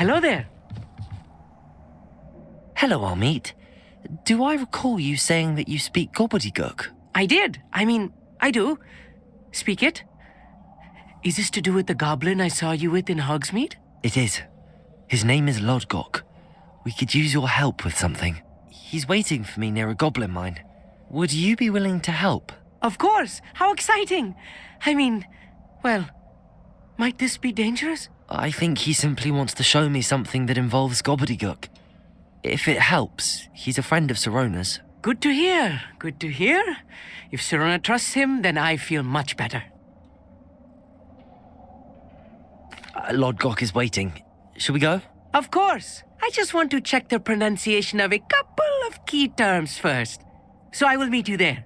Hello there. Hello, Amit. Do I recall you saying that you speak gobbledygook? I did. I do. Speak it. Is this to do with the goblin I saw you with in Hogsmeade? It is. His name is Lodgok. We could use your help with something. He's waiting for me near a goblin mine. Would you be willing to help? Of course. How exciting. Well, might this be dangerous? I think he simply wants to show me something that involves gobbledygook. If it helps, he's a friend of Sirona's. Good to hear. Good to hear. If Sirona trusts him, then I feel much better. Lodgok is waiting. Shall we go? Of course. I just want to check the pronunciation of a couple of key terms first. So I will meet you there.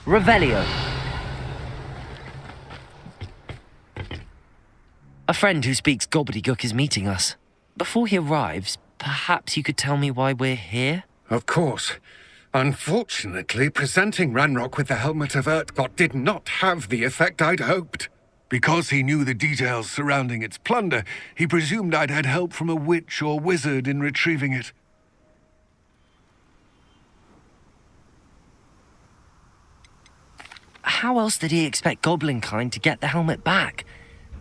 Revelio. A friend who speaks gobbledygook is meeting us. Before he arrives, perhaps you could tell me why we're here? Of course. Unfortunately, presenting Ranrock with the Helmet of Urtkot did not have the effect I'd hoped. Because he knew the details surrounding its plunder, he presumed I'd had help from a witch or wizard in retrieving it. How else did he expect Goblinkind to get the helmet back?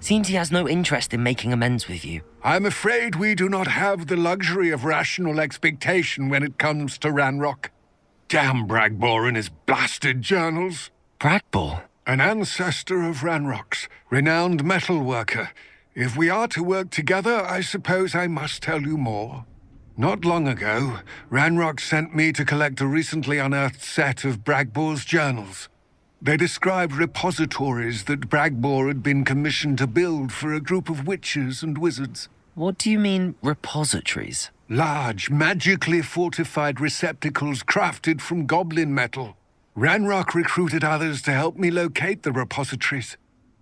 Seems he has no interest in making amends with you. I'm afraid we do not have the luxury of rational expectation when it comes to Ranrock. Damn Bragbor and his blasted journals. Bragbor? An ancestor of Ranrock's, renowned metal worker. If we are to work together, I suppose I must tell you more. Not long ago, Ranrock sent me to collect a recently unearthed set of Bragbor's journals. They described repositories that Bragbor had been commissioned to build for a group of witches and wizards. What do you mean, repositories? Large, magically fortified receptacles crafted from goblin metal. Ranrock recruited others to help me locate the repositories.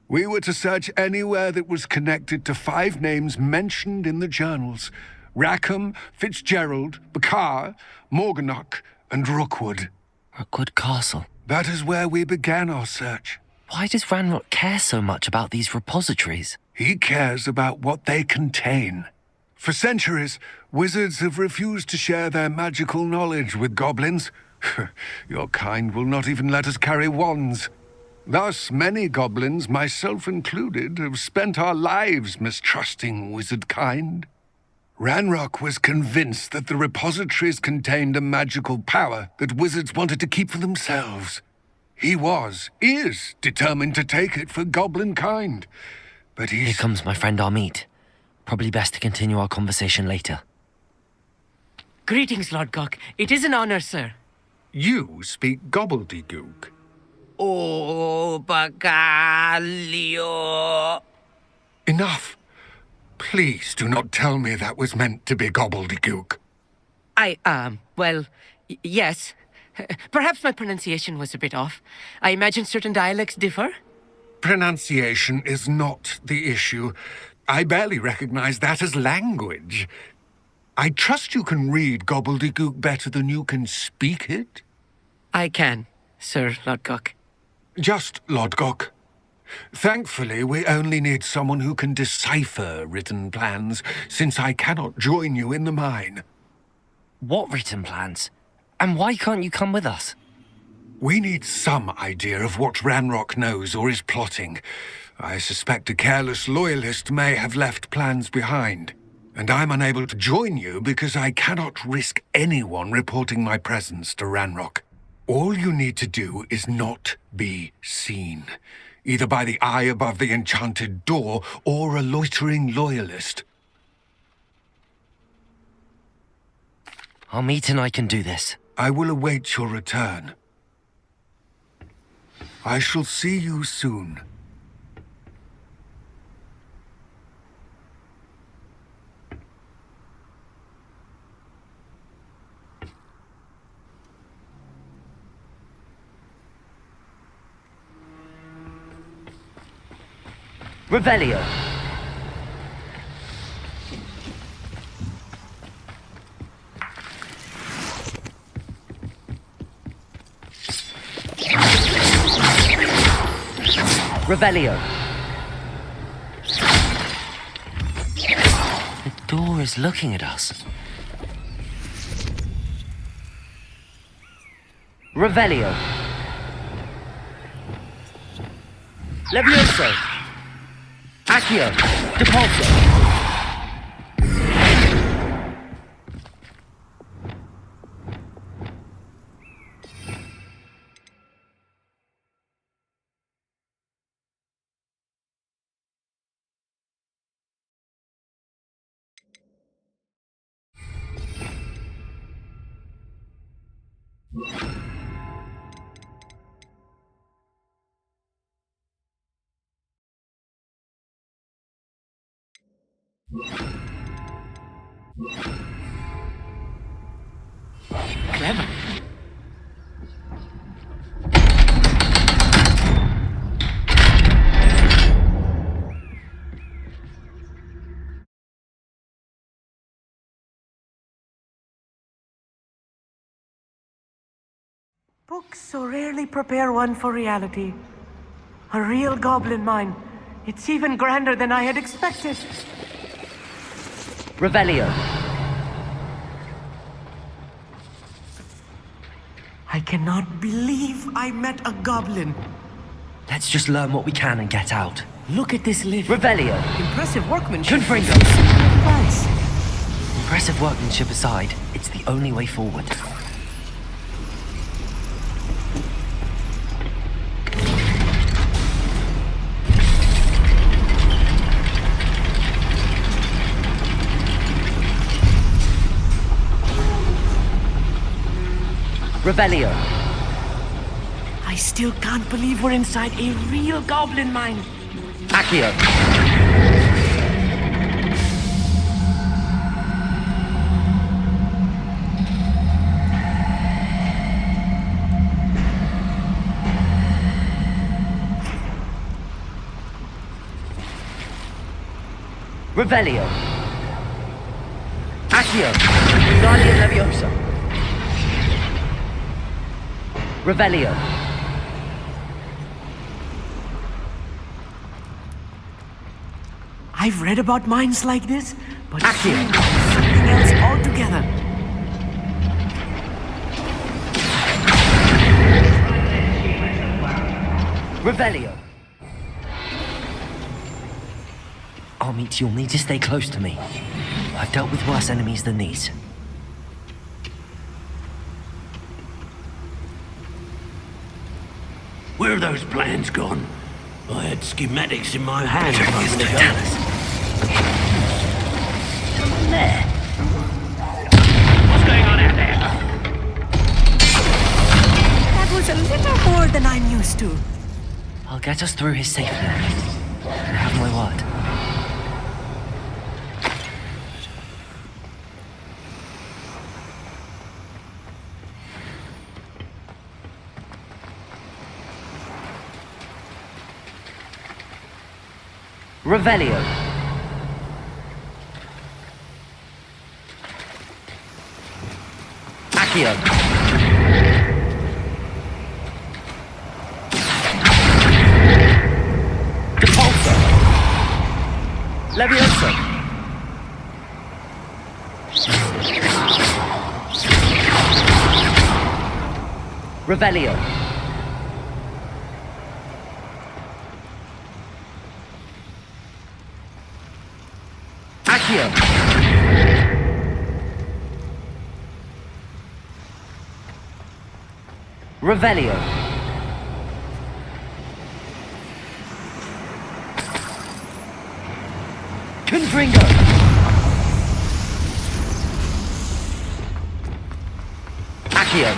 We were to search anywhere that was connected to 5 names mentioned in the journals: Rackham, Fitzgerald, Bakar, Morganach, and Rookwood. Rookwood Castle. That is where we began our search. Why does Ranrock care so much about these repositories? He cares about what they contain. For centuries, wizards have refused to share their magical knowledge with goblins. Your kind will not even let us carry wands. Thus, many goblins, myself included, have spent our lives mistrusting wizard kind. Ranrock was convinced that the repositories contained a magical power that wizards wanted to keep for themselves. He is determined to take it for goblin kind. But Here comes my friend Amit. Probably best to continue our conversation later. Greetings, Lodgok. It is an honor, sir. You speak gobbledygook. Oh, Bagalio. Enough. Please do not tell me that was meant to be gobbledygook. Yes. Perhaps my pronunciation was a bit off. I imagine certain dialects differ. Pronunciation is not the issue. I barely recognize that as language. I trust you can read gobbledygook better than you can speak it? I can, Sir Lodgok. Just Lodgok. Thankfully, we only need someone who can decipher written plans, since I cannot join you in the mine. What written plans? And why can't you come with us? We need some idea of what Ranrock knows or is plotting. I suspect a careless loyalist may have left plans behind. And I'm unable to join you because I cannot risk anyone reporting my presence to Ranrock. All you need to do is not be seen. either by the eye above the enchanted door or a loitering loyalist. Armit and I can do this. I will await your return. I shall see you soon. Revelio. Revelio. The door is looking at us. Revelio. Levioso. Accio. Depulso. Clever. Books so rarely prepare one for reality. A real goblin mine. It's even grander than I had expected. Revelio. I cannot believe I met a goblin. Let's just learn what we can and get out. Look at this lift. Revelio. Impressive workmanship. Confringo. Nice. Impressive workmanship aside, it's the only way forward. Revelio. I still can't believe we're inside a real goblin mine. Accio. Revelio. Accio. Guardian Leviosa. Revelio. I've read about mines like this, but Accio. something else altogether. Revelio. Armit, you'll need to stay close to me. I've dealt with worse enemies than these. Where are those plans gone? I had schematics in my hand. There. What's going on out there? That was a little more than I'm used to. I'll get us through his safely. You have my word. Revelio. Accio. Depulso. Levioso. Revelio. Accio. Revelio. Confringo! Accio!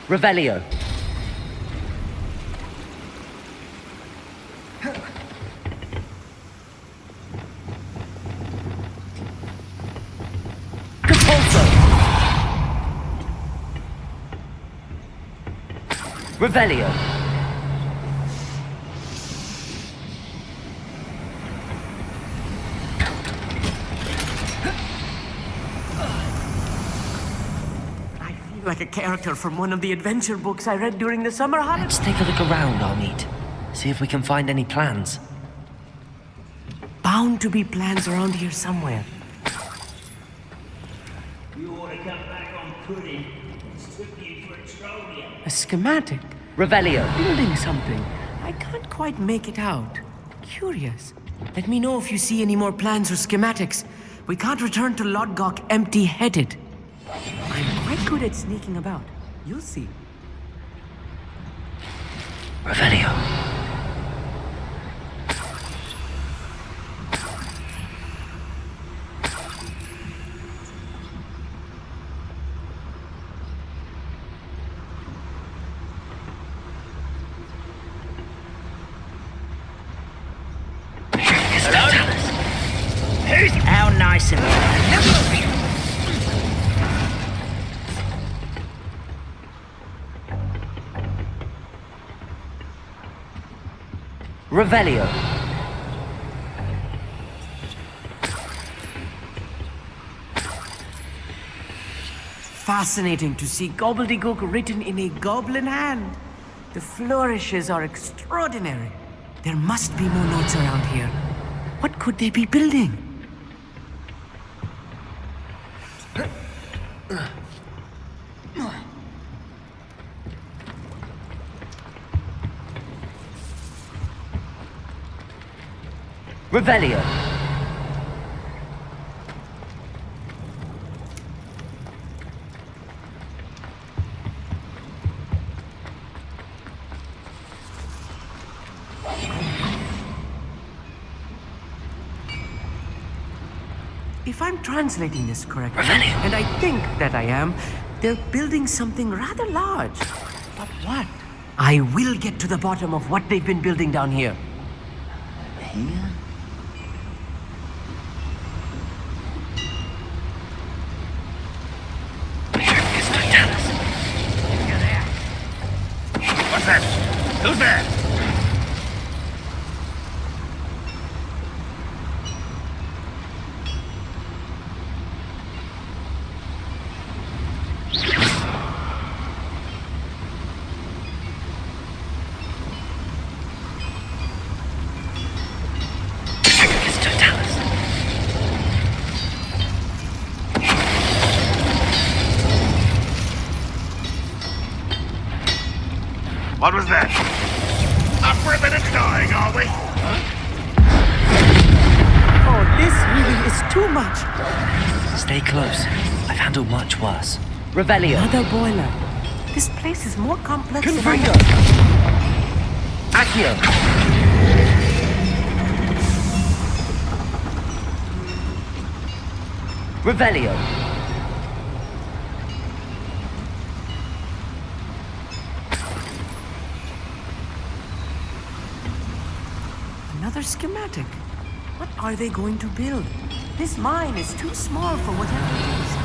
Revelio! Capulso! Revelio! I feel like a character from one of the adventure books I read during the summer holidays. Let's take a look around, Armid. See if we can find any plans. Bound to be plans around here somewhere. You ought to come back on pudding. It's took you for a troll yet. A schematic. Revelio! Building something. I can't quite make it out. Curious. Let me know if you see any more plans or schematics. We can't return to Lodgok empty-headed. I'm quite good at sneaking about. You'll see. Revelio! How nice of you. Revelio! Fascinating to see gobbledygook written in a goblin hand. The flourishes are extraordinary. There must be more notes around here. What could they be building? Revelio! If I'm translating this correctly, Revelio. and I think that I am, they're building something rather large. But what? I will get to the bottom of what they've been building down here. Here? What's that? Who's there? What was that? Up for a bit of dying, are we? Oh, this really is too much. Stay close. I've handled much worse. Revelio! Another boiler. This place is more complex than I Confringo! Accio! Revelio! Another schematic. What are they going to build? This mine is too small for whatever it is.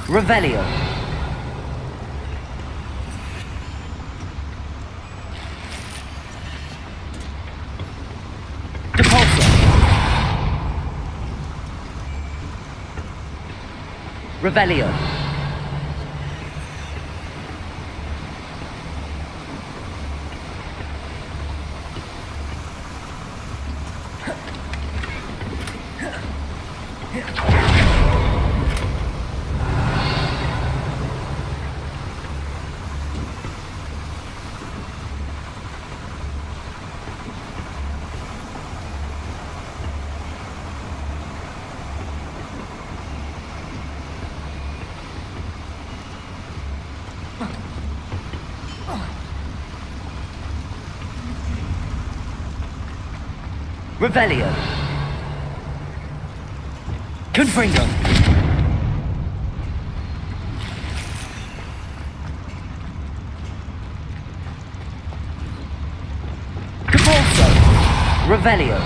Revelio! Depulso! Revelio! Revelio. Confringo. Caporso. Revelio.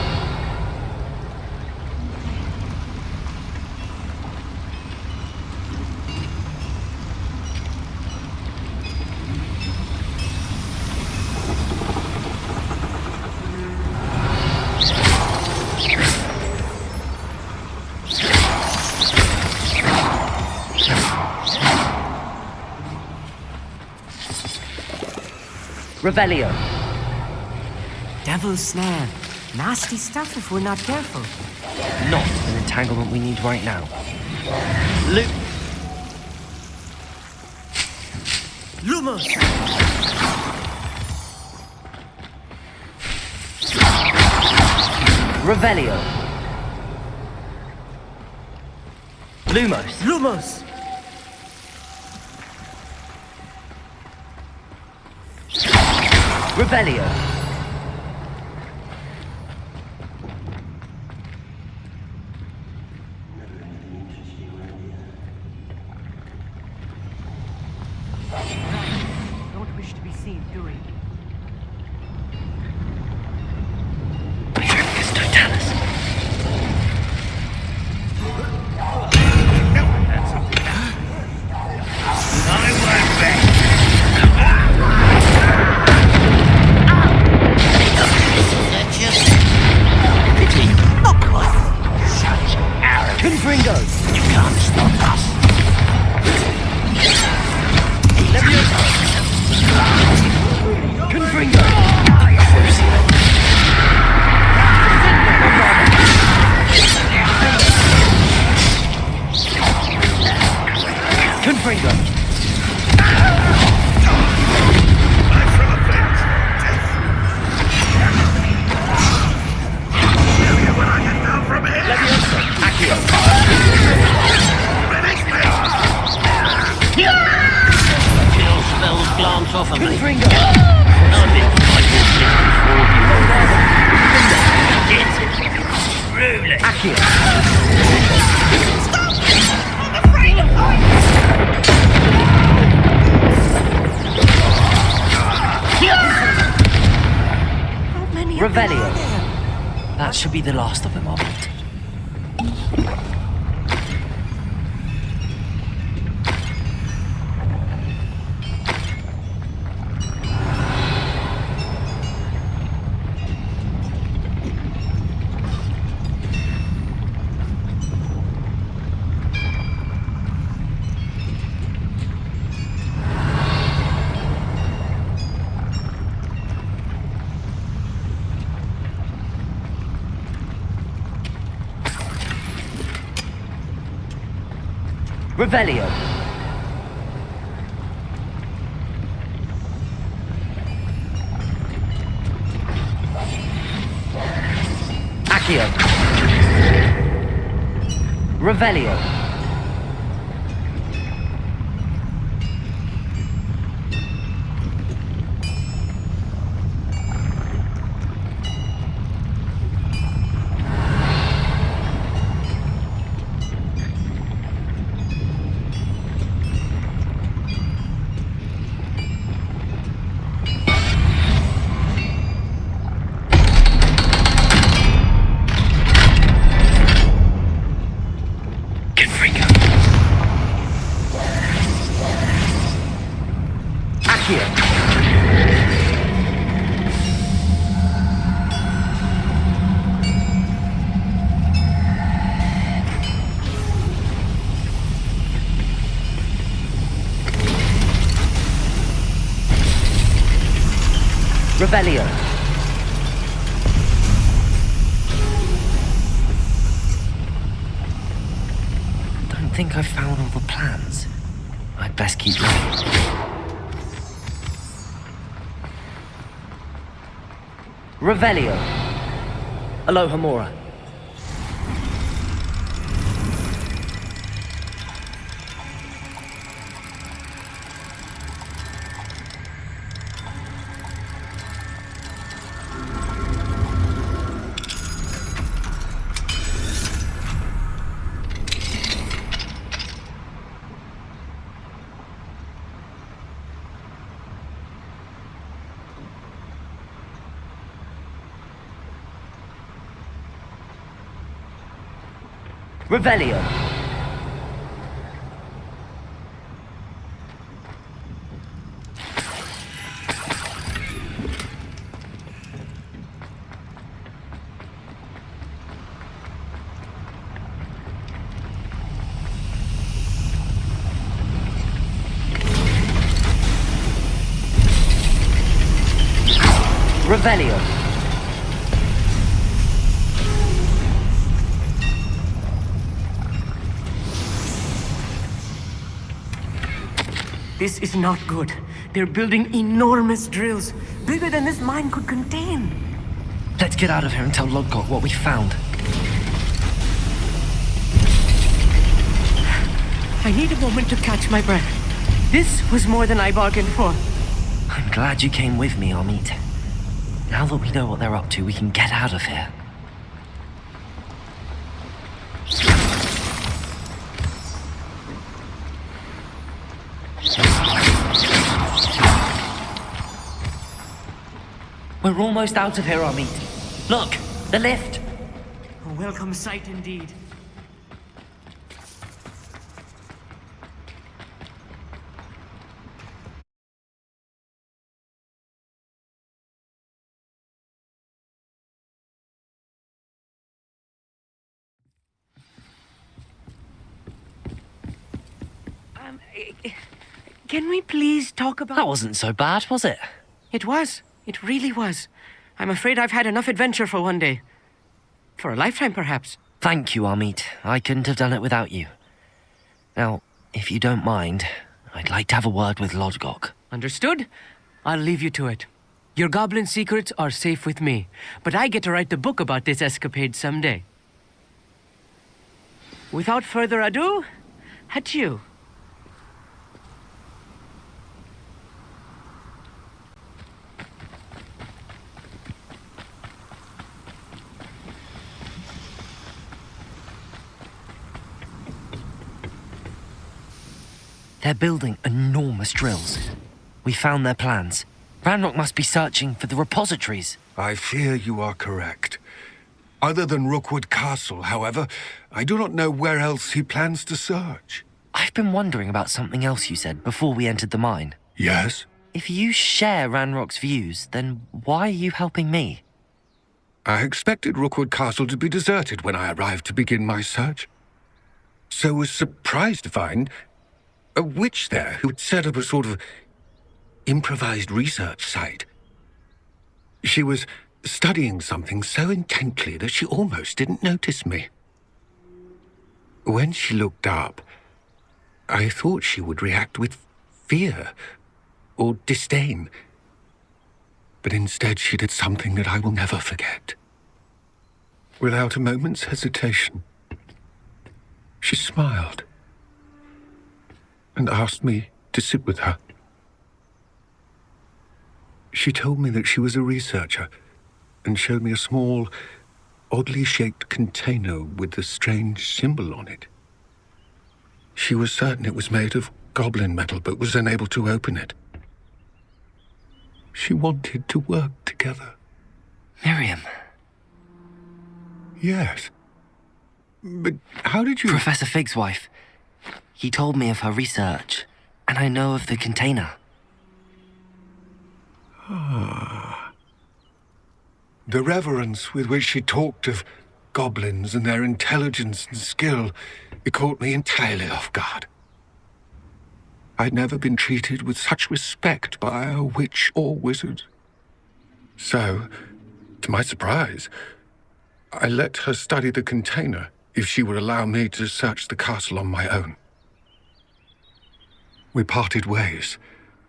Revelio. Devil's snare. Nasty stuff if we're not careful. Not an entanglement we need right now. Luke. Lumos! Revelio. Lumos. Lumos! Revelio. Don't wish to be seen, do we? It's Totalis. Confringo. You can't stop us. Leviosa. Confringo. Confringo. Leviosa. Accio. Chill spells glance off of me. Confringo. I've been fighting this before you. Get it. Truly. Accio. How many Revelio. That should be the last of them, Albert. Revelio. Accio. Revelio. Revelio. Don't think I've found all the plans. I'd best keep looking. Revelio. Alohomora. Revelio. Revelio. This is not good. They're building enormous drills, bigger than this mine could contain. Let's get out of here and tell Lodgok what we found. I need a moment to catch my breath. This was more than I bargained for. I'm glad you came with me, Amit. Now that we know what they're up to, we can get out of here. We're almost out of here, Amit. Look, the lift. A welcome sight indeed. Can we please talk about... That wasn't so bad, was it? It was. It really was. I'm afraid I've had enough adventure for one day. For a lifetime, perhaps. Thank you, Amit. I couldn't have done it without you. Now, if you don't mind, I'd like to have a word with Lodgok. Understood? I'll leave you to it. Your goblin secrets are safe with me, but I get to write the book about this escapade someday. Without further ado, adieu. They're building enormous drills. We found their plans. Ranrock must be searching for the repositories. I fear you are correct. Other than Rookwood Castle, however, I do not know where else he plans to search. I've been wondering about something else you said before we entered the mine. Yes? If you share Ranrock's views, then why are you helping me? I expected Rookwood Castle to be deserted when I arrived to begin my search. So was surprised to find a witch there who had set up a sort of improvised research site. She was studying something so intently that she almost didn't notice me. When she looked up, I thought she would react with fear or disdain. But instead she did something that I will never forget. Without a moment's hesitation, she smiled and asked me to sit with her. She told me that she was a researcher and showed me a small, oddly shaped container with a strange symbol on it. She was certain it was made of goblin metal, but was unable to open it. She wanted to work together. Miriam. Yes. But how did you... Professor Fig's wife. He told me of her research, and I know of the container. The reverence with which she talked of goblins and their intelligence and skill, it caught me entirely off guard. I'd never been treated with such respect by a witch or wizard. So, to my surprise, I let her study the container if she would allow me to search the castle on my own. We parted ways,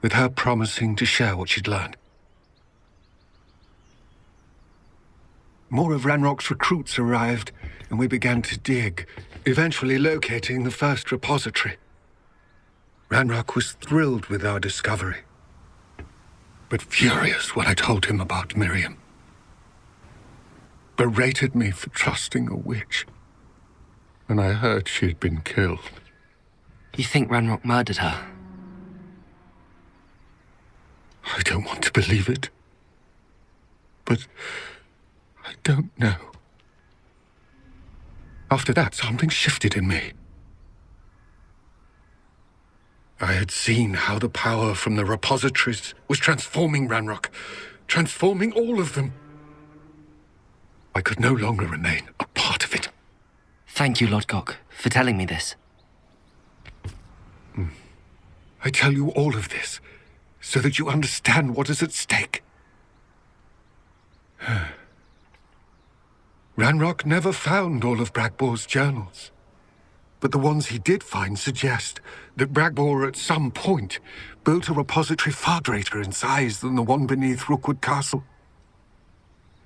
with her promising to share what she'd learned. More of Ranrock's recruits arrived, and we began to dig, eventually locating the first repository. Ranrock was thrilled with our discovery, but furious when I told him about Miriam. Berated me for trusting a witch, and I heard she had been killed. You think Ranrock murdered her? I don't want to believe it, but I don't know. After that, something shifted in me. I had seen how the power from the repositories was transforming Ranrock, transforming all of them. I could no longer remain a part of it. Thank you, Lodgok, for telling me this. I tell you all of this so that you understand what is at stake. Ranrock never found all of Bragbor's journals. But the ones he did find suggest that Bragbor at some point built a repository far greater in size than the one beneath Rookwood Castle.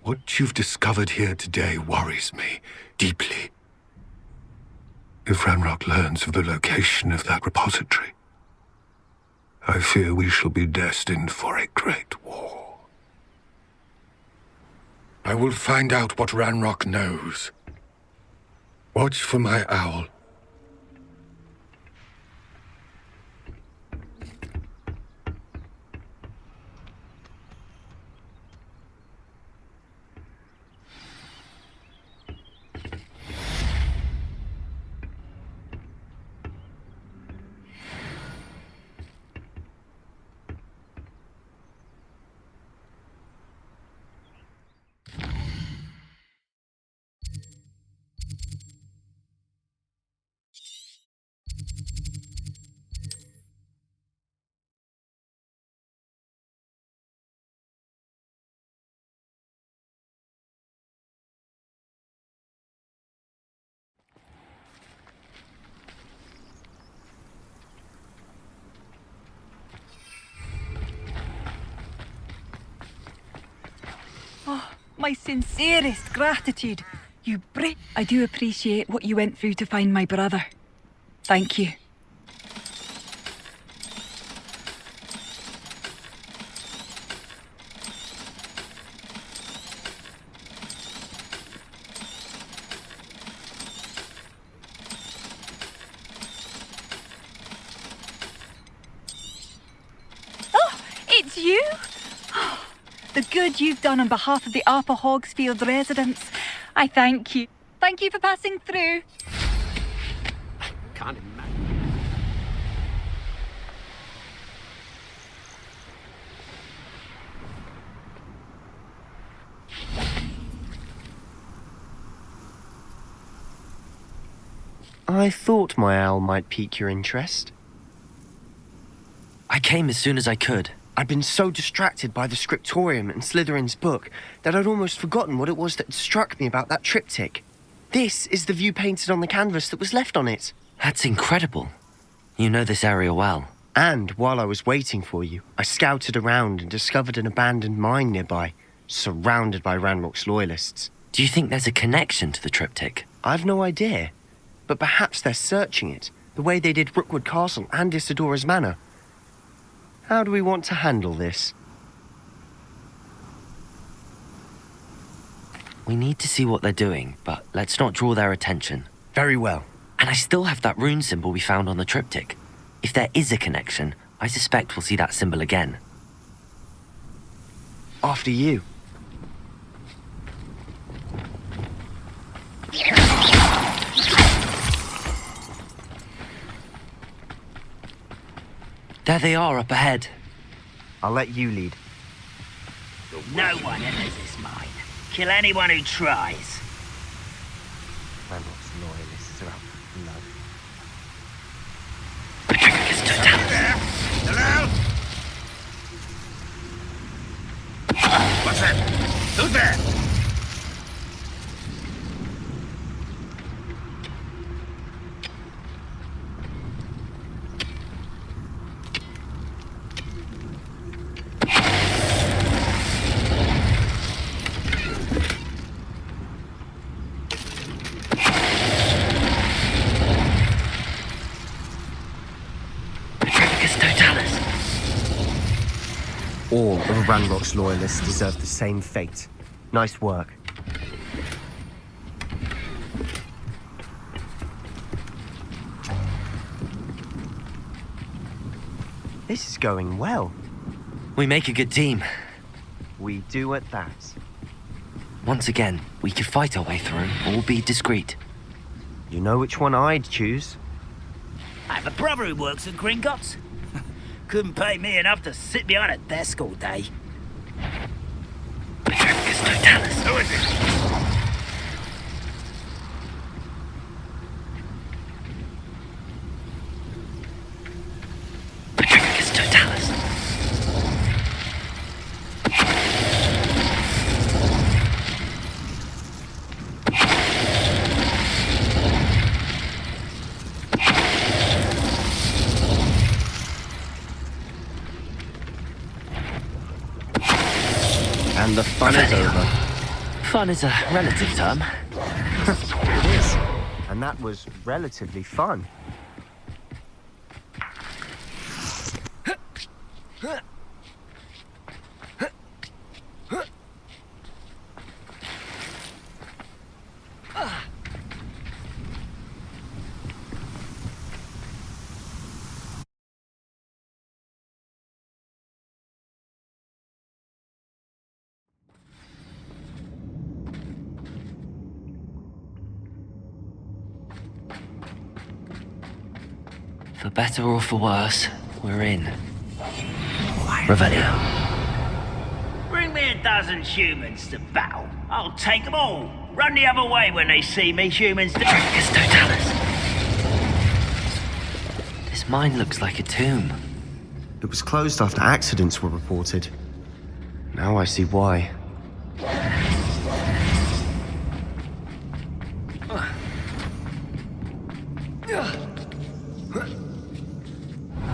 What you've discovered here today worries me deeply. If Ranrock learns of the location of that repository, I fear we shall be destined for a great war. I will find out what Ranrock knows. Watch for my owl. My sincerest gratitude. I do appreciate what you went through to find my brother. Thank you. Oh, it's you? The good you've done on behalf of the Upper Hogsfield residents. I thank you. Thank you for passing through. Can't imagine. I thought my owl might pique your interest. I came as soon as I could. I'd been so distracted by the scriptorium and Slytherin's book that I'd almost forgotten what it was that struck me about that triptych. This is the view painted on the canvas that was left on it. That's incredible. You know this area well. And while I was waiting for you, I scouted around and discovered an abandoned mine nearby, surrounded by Ranrock's loyalists. Do you think there's a connection to the triptych? I've no idea. But perhaps they're searching it, the way they did Rookwood Castle and Isidora's Manor. How do we want to handle this? We need to see what they're doing, but let's not draw their attention. Very well. And I still have that rune symbol we found on the triptych. If there is a connection, I suspect we'll see that symbol again. After you. There they are up ahead. I'll let you lead. No one enters this mine. Kill anyone who tries. Ranrock's loyalists are out for blood. Hello? What's that? Who's there? All of Ranrock's loyalists deserve the same fate. Nice work. This is going well. We make a good team. We do at that. Once again, we could fight our way through or be discreet. You know which one I'd choose. I have a brother who works at Gringotts. Couldn't pay me enough to sit behind a desk all day. Who is it? And the fun is over. Fun is a relative term. It is. And that was relatively fun. For better or for worse, we're in. Revelio. Bring me a dozen humans to battle. I'll take them all. Run the other way when they see me, humans. This mine looks like a tomb. It was closed after accidents were reported. Now I see why.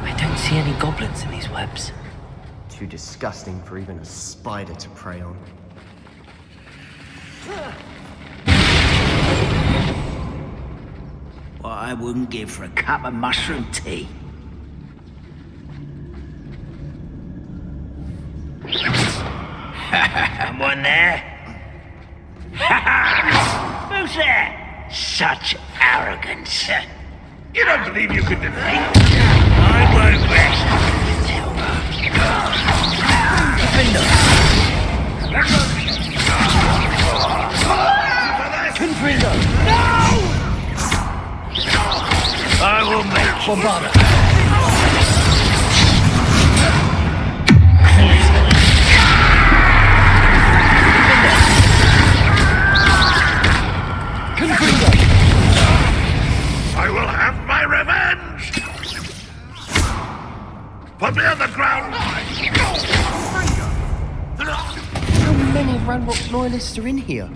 I don't see any goblins in these webs. Too disgusting for even a spider to prey on. What I wouldn't give for a cup of mushroom tea. Someone there? Who's there? Such arrogance. You don't believe you could defeat me? I won't rest. Confringo! I will make Bombada! Confringo! I will have my revenge! Put me on the ground! How many of Ranrock's loyalists are in here?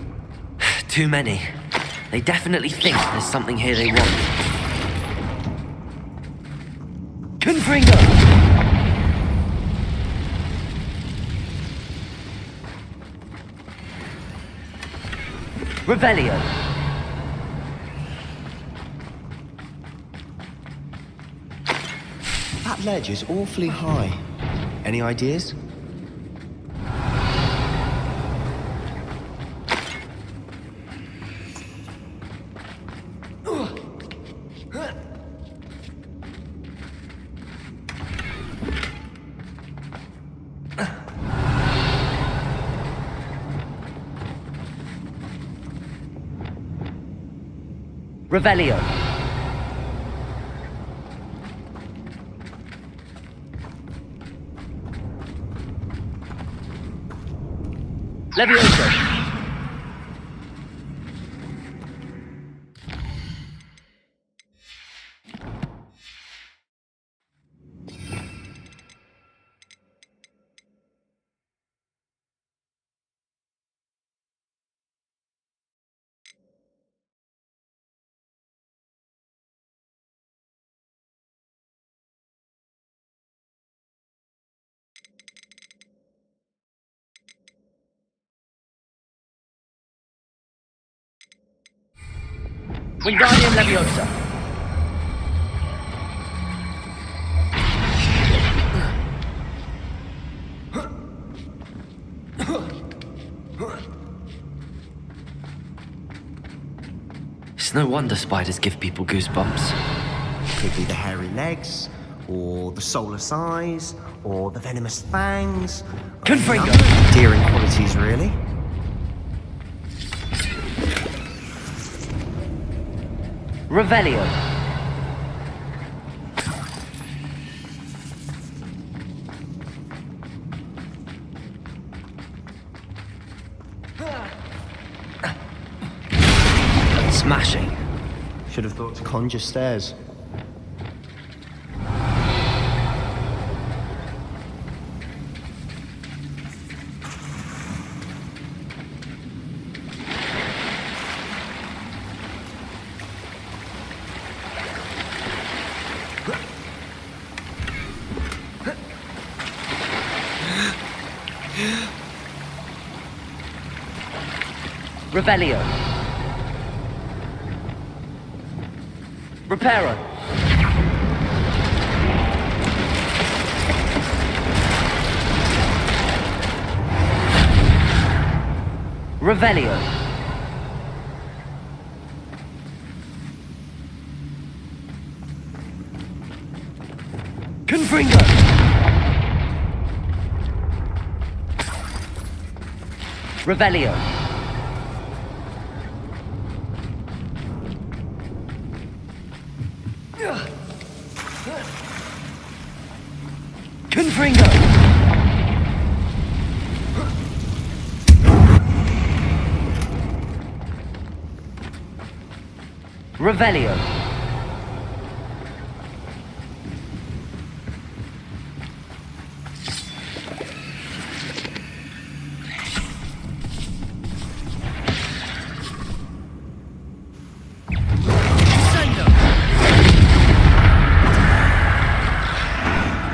Too many. They definitely think there's something here they want. Confringo! Revelio! That ledge is awfully high. Any ideas? Revelio! Levioso! Wingardium Leviosa! It's no wonder spiders give people goosebumps. Could be the hairy legs, or the soulless eyes, or the venomous fangs. Confringo! Endearing qualities, really. Revelio. Smashing. Should have thought to conjure stairs. Revelio. Reparo. Revelio. Confringo. Revelio. Confringo. Revelio.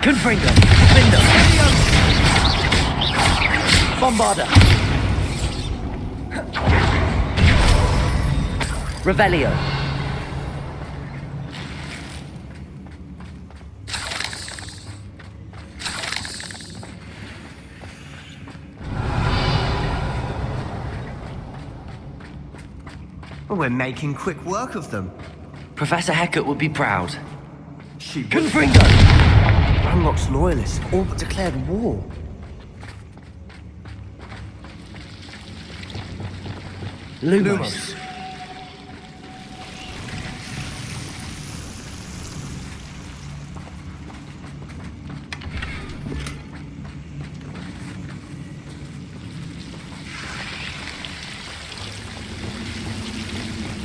Confringo. Findo. Bombarda. Revelio. We're making quick work of them. Professor Hecat would be proud. She Confringo. Ranrock's loyalists have all but declared war. Lumos.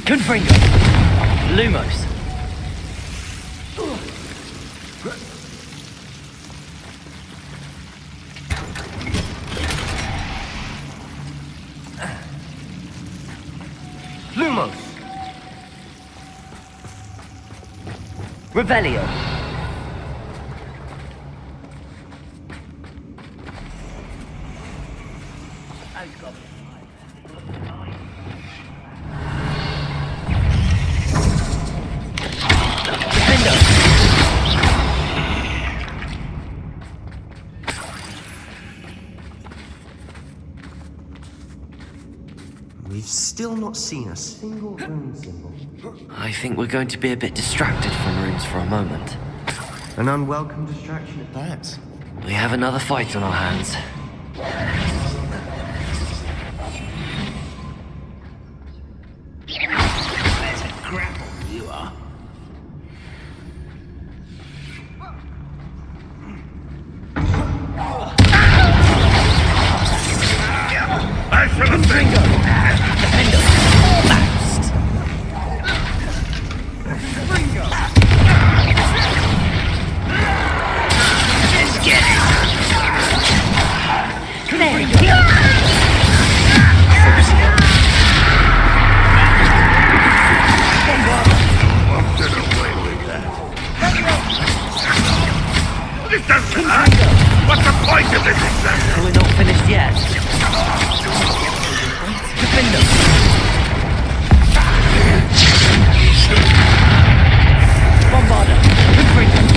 Confringo. Lumos. Lumos! Revelio. We've still not seen a single rune symbol. I think we're going to be a bit distracted from runes for a moment. An unwelcome distraction at that. We have another fight on our hands. There's a grapple, you are. I shall have What's the point of this exam? We're not finished yet. Defend them. Bombarda. Confringo.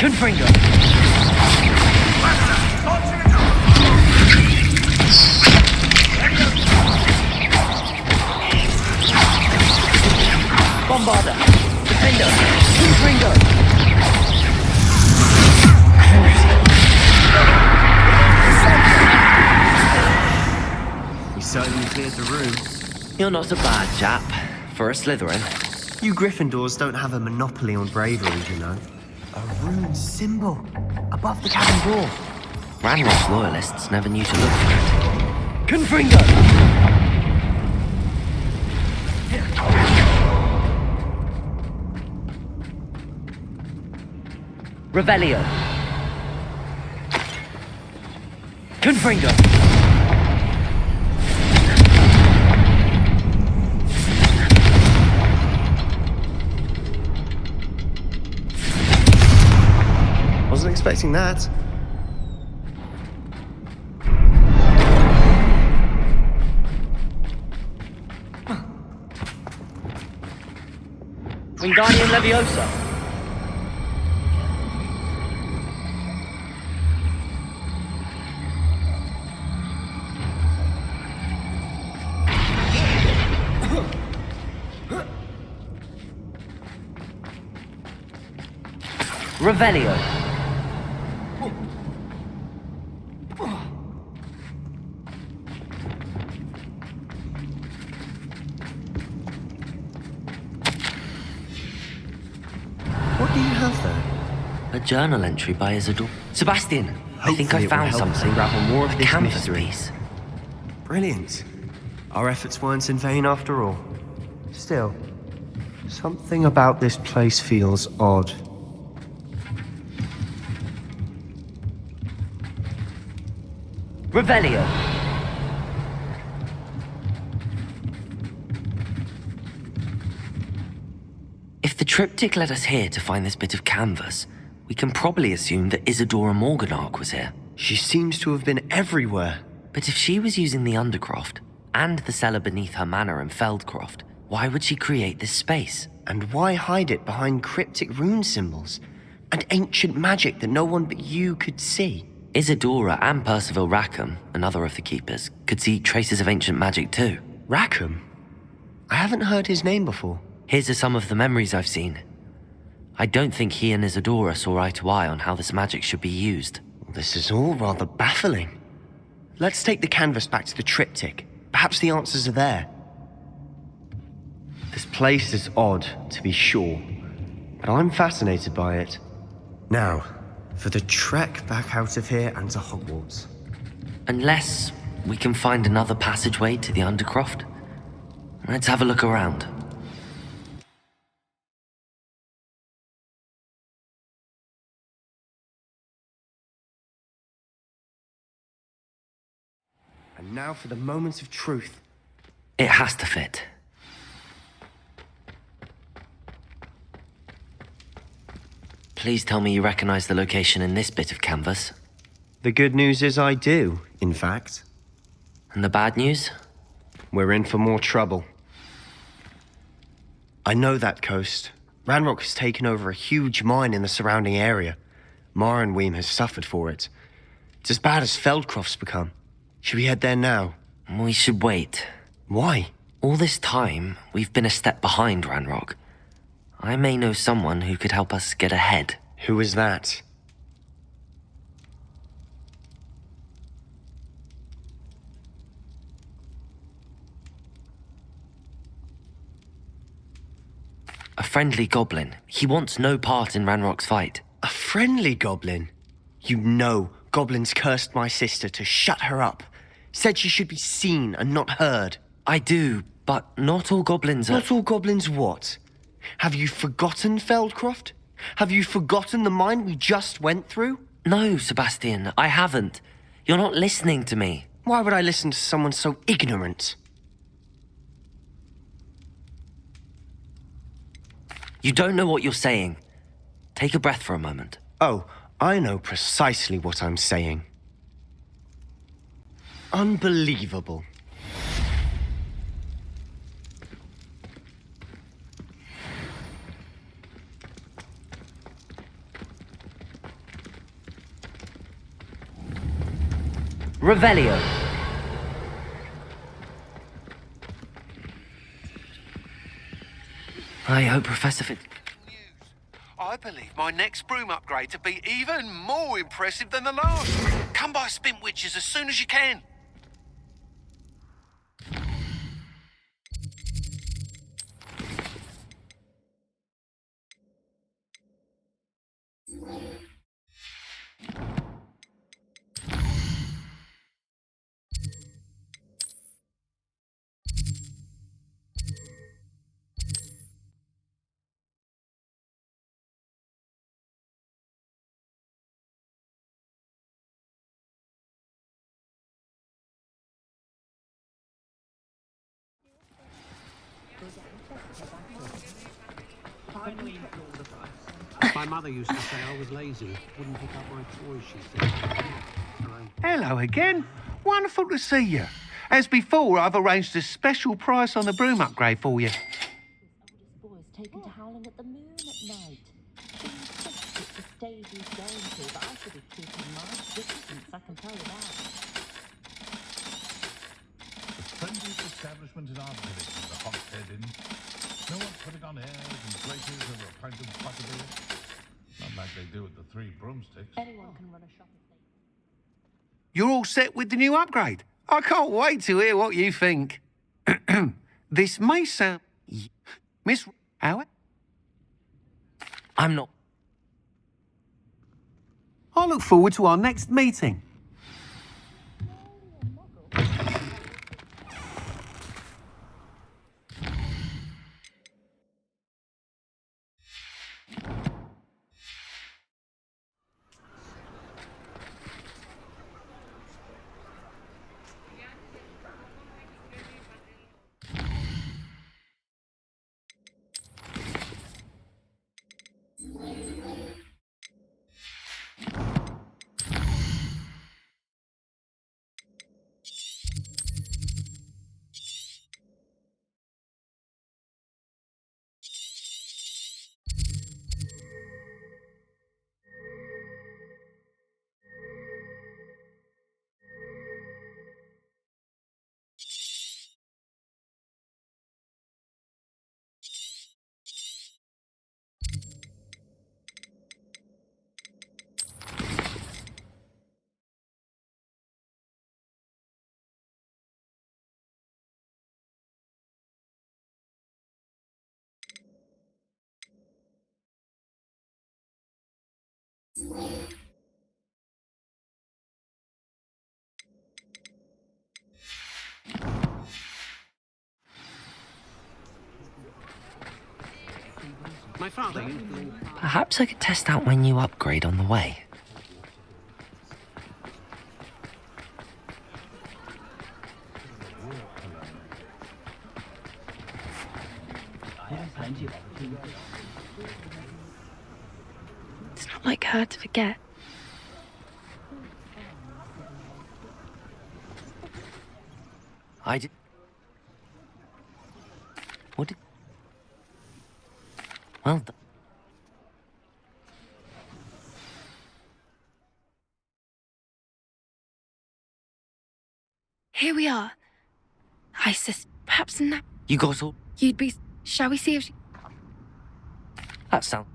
Confringo! Bombarda! Defender! Confringo! We certainly cleared the room. You're not a bad chap for a Slytherin. You Gryffindors don't have a monopoly on bravery, you know. A rune symbol above the cabin door. Ranrock's loyalists never knew to look for it. Confringo! Revelio! Confringo! Wasn't expecting that. Wingardium Leviosa! Revelio! What do you have there? A journal entry by Isidore. Sebastian, I think Hopefully I it will found help us something. unravel more of A this canvas mystery. piece. Brilliant. Our efforts weren't in vain after all. Still, something about this place feels odd. Revelio! If the triptych led us here to find this bit of canvas, we can probably assume that Isadora Morganach was here. She seems to have been everywhere. But if she was using the Undercroft and the cellar beneath her manor in Feldcroft, why would she create this space? And why hide it behind cryptic rune symbols and ancient magic that no one but you could see? Isadora and Percival Rackham, another of the keepers, could see traces of ancient magic too. Rackham? I haven't heard his name before. Here's are some of the memories I've seen. I don't think he and Isadora saw eye to eye on how this magic should be used. This is all rather baffling. Let's take the canvas back to the triptych. Perhaps the answers are there. This place is odd, to be sure, but I'm fascinated by it. Now, for the trek back out of here and to Hogwarts. Unless we can find another passageway to the Undercroft. Let's have a look around. And now for the moment of truth. It has to fit. Please tell me you recognize the location in this bit of canvas. The good news is I do, in fact. And the bad news? We're in for more trouble. I know that coast. Ranrock has taken over a huge mine in the surrounding area. Marrenweem has suffered for it. It's as bad as Feldcroft's become. Should we head there now? We should wait. Why? All this time, we've been a step behind Ranrock. I may know someone who could help us get ahead. Who is that? A friendly goblin. He wants no part in Ranrock's fight. A friendly goblin? You know goblins cursed my sister to shut her up. Said she should be seen and not heard. I do, but not all goblins are... Not all goblins what? Have you forgotten Feldcroft? Have you forgotten the mine we just went through? No, Sebastian, I haven't. You're not listening to me. Why would I listen to someone so ignorant? You don't know what you're saying. Take a breath for a moment. Oh, I know precisely what I'm saying. Unbelievable. Revelio. I hope Professor Fitz... I believe my next broom upgrade to be even more impressive than the last. Come by Spint Witches as soon as you can. My mother used to say I was lazy, wouldn't pick up my toys, she said. Hello again. Wonderful to see you. As before, I've arranged a special price on the broom upgrade for you. Boys taken to howling at the moon at night. She insists it's the stage he's going to, but I should be keeping my distance, I can tell you that. The friendliest establishment in our village is the Hogshead Inn. No one putting on airs and graces over a pint of butterbeer. Not like they do at the Three Broomsticks. Anyone can run a shop if they... You're all set with the new upgrade. I can't wait to hear what you think. This may sound... Miss Howard? I'm not... I look forward to our next meeting. My father used to... Perhaps I could test out my new upgrade on the way. It's not like her to forget. I did... What did... Well done. Here we are. Isis, perhaps now. You got all... You'd be... Shall we see if she... That sound...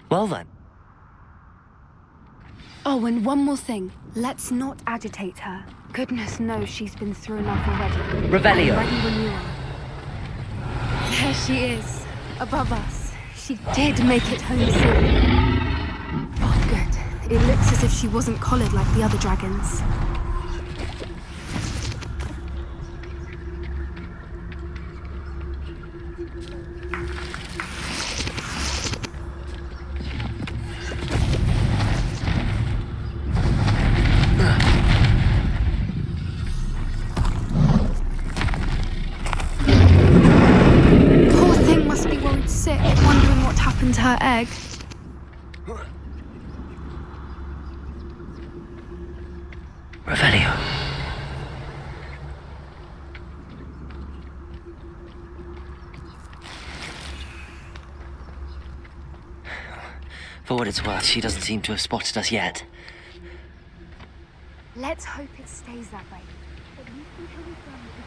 Well then. Oh, and one more thing. Let's not agitate her. Goodness knows she's been through enough already. Revelio. I'm ready when you are. There she is, above us. She did make it home soon. Oh, good. It looks as if she wasn't collared like the other dragons. To her egg. Revelio. For what it's worth, she doesn't seem to have spotted us yet. Let's hope it stays that way. At least until we've done what we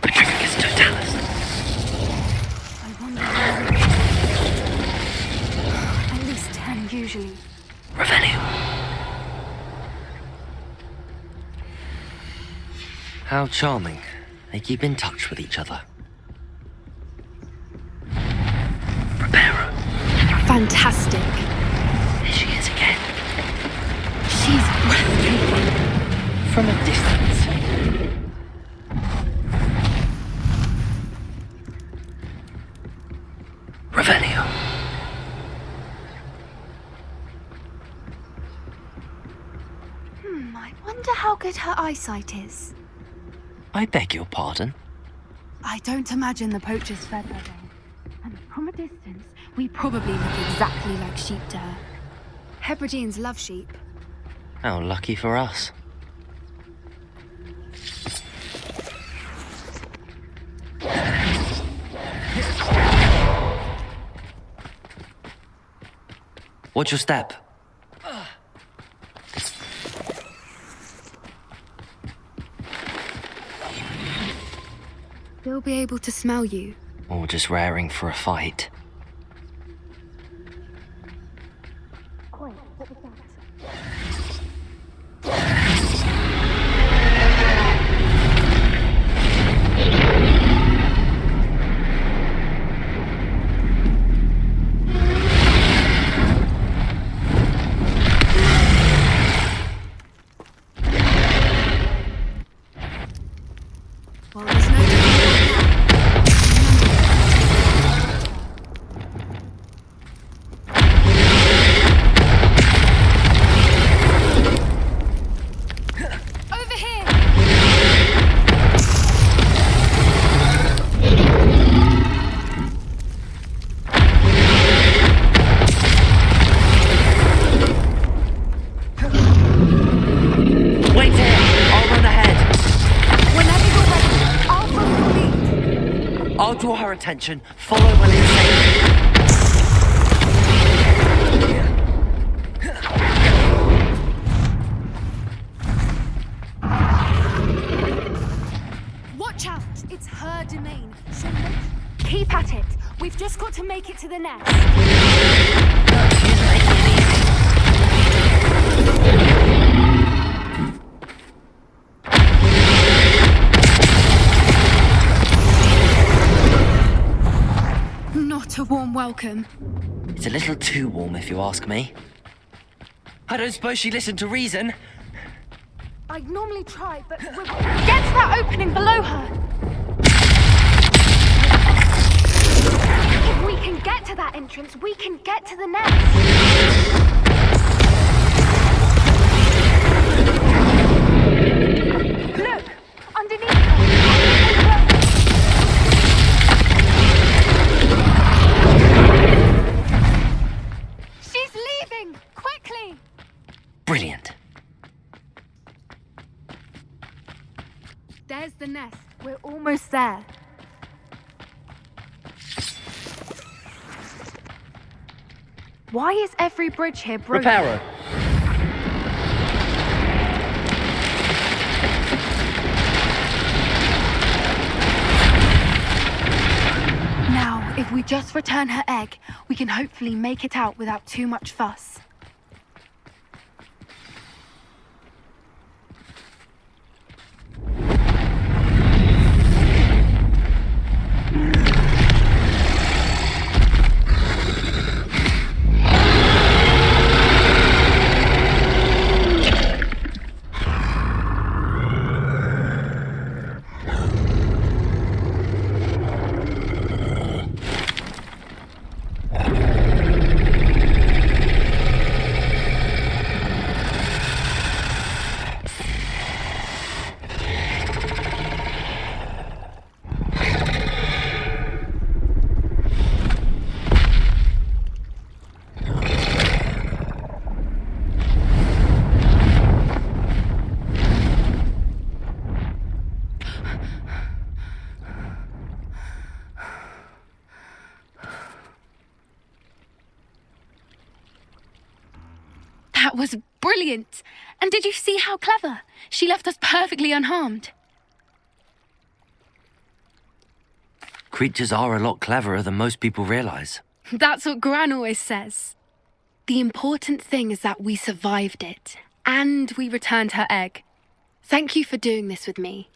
Petrificus totalis. I wonder how at least 10 usually. Revenue. How charming. They keep in touch with each other. Reparo. Fantastic. There she is again. She's breathtaking. From a distance. Revenue. I wonder how good her eyesight is. I beg your pardon. I don't imagine the poachers fed her then. And from a distance, we probably look exactly like sheep to her. Hebrideans love sheep. How lucky for us. Watch your step. They'll be able to smell you. Or just raring for a fight. Quiet, what was that? Well, there's no turning over here. Wait there! I'll run ahead. Whenever you're ready, I'll follow your lead. I'll draw her attention. Follow when it's safe. Watch out! It's her domain. So keep at it. We've just got to make it to the nest. Not a warm welcome. It's a little too warm if you ask me. I don't suppose she listened to reason. I'd normally try, but get to that opening below her. If we can get to that entrance, we can get to the nest. Look, underneath her. She's leaving! Quickly! Brilliant. There's the nest. We're almost there. Why is every bridge here broken? Reparo. Now, if we just return her egg, we can hopefully make it out without too much fuss. brilliant. And did you see how clever? She left us perfectly unharmed. Creatures are a lot cleverer than most people realize. That's what Gran always says. The important thing is that we survived it, and we returned her egg. Thank you for doing this with me.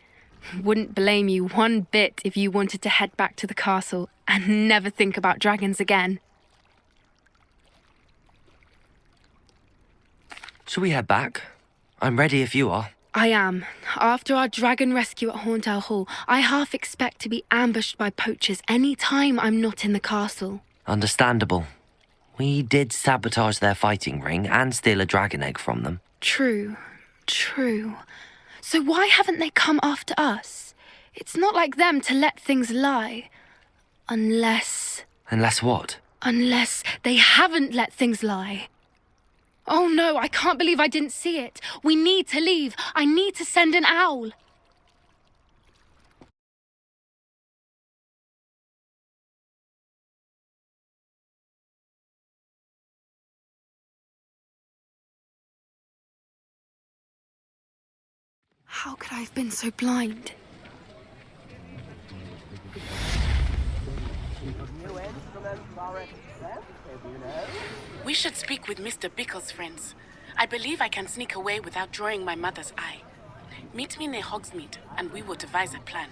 Wouldn't blame you one bit if you wanted to head back to the castle and never think about dragons again. Shall we head back? I'm ready if you are. I am. After our dragon rescue at Horndale Hall, I half expect to be ambushed by poachers any time I'm not in the castle. Understandable. We did sabotage their fighting ring and steal a dragon egg from them. True. So why haven't they come after us? It's not like them to let things lie. Unless what? Unless they haven't let things lie. Oh no, I can't believe I didn't see it. We need to leave. I need to send an owl. How could I have been so blind? We should speak with Mr. Bickle's friends. I believe I can sneak away without drawing my mother's eye. Meet me near Hogsmeade, and we will devise a plan.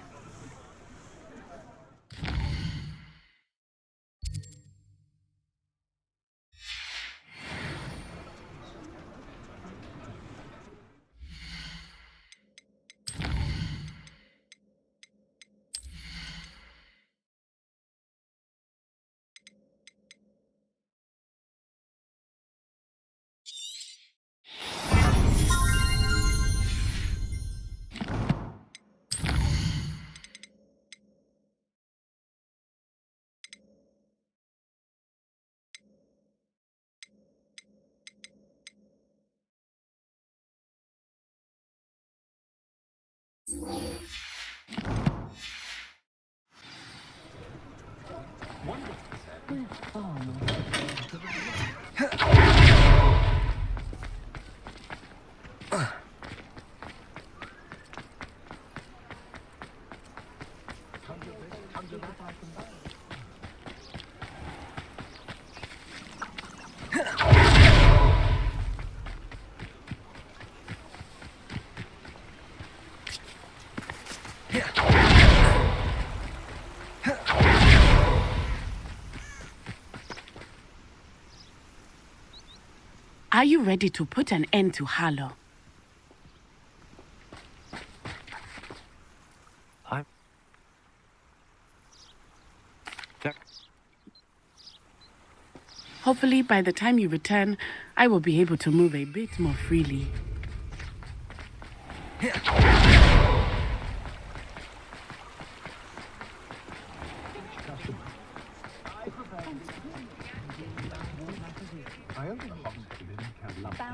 Are you ready to put an end to Harlow? Hopefully, by the time you return, I will be able to move a bit more freely.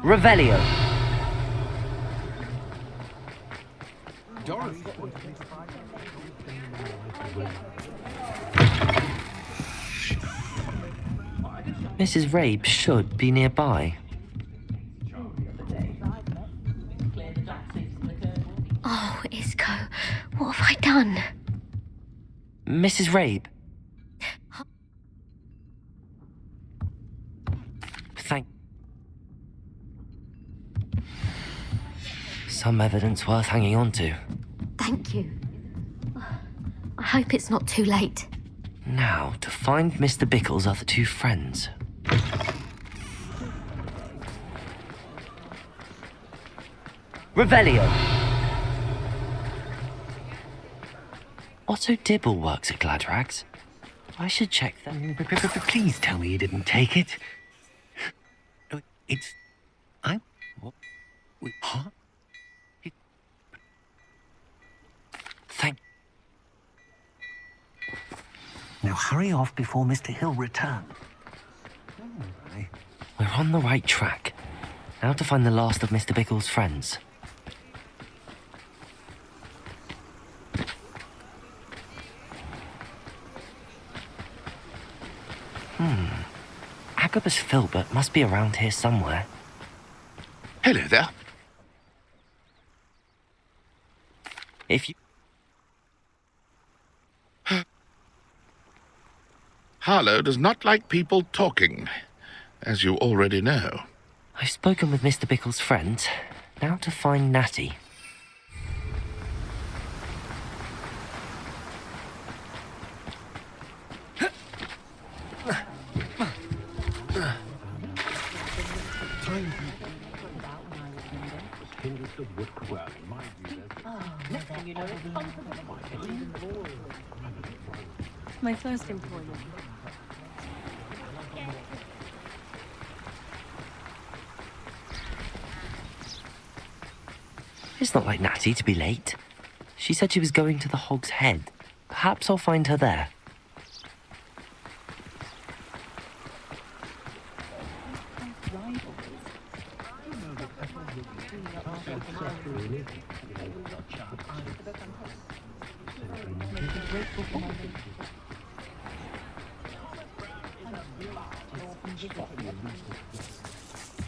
Revelio. Mrs. Rabe should be nearby. Oh, Isco, what have I done? Mrs. Rabe. Thank... Some evidence worth hanging on to. Thank you. I hope it's not too late. Now, to find Mr. Bickle's other two friends. Revelio. Otto Dibble works at Gladrags. I should check them. Please tell me you didn't take it. It's... What? Huh? Thank... Now hurry off before Mr. Hill returns. We're on the right track. Now to find the last of Mr. Bickle's friends. Agabus Filbert must be around here somewhere. Hello there. If you... Harlow does not like people talking, as you already know. I've spoken with Mr. Bickle's friends. Now to find Natty. My first employment. It's not like Natty to be late. She said she was going to the Hog's Head. Perhaps I'll find her there.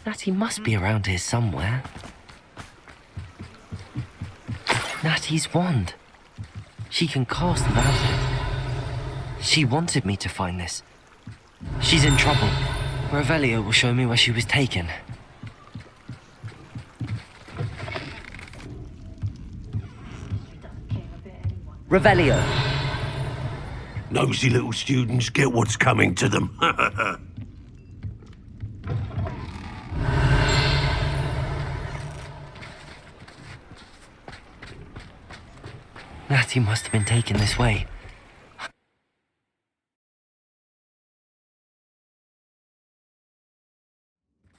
Natty must be around here somewhere. Natty's wand. She can cast without it. She wanted me to find this. She's in trouble. Revelio will show me where she was taken. Revelio! Nosy little students get what's coming to them. Natty must have been taken this way.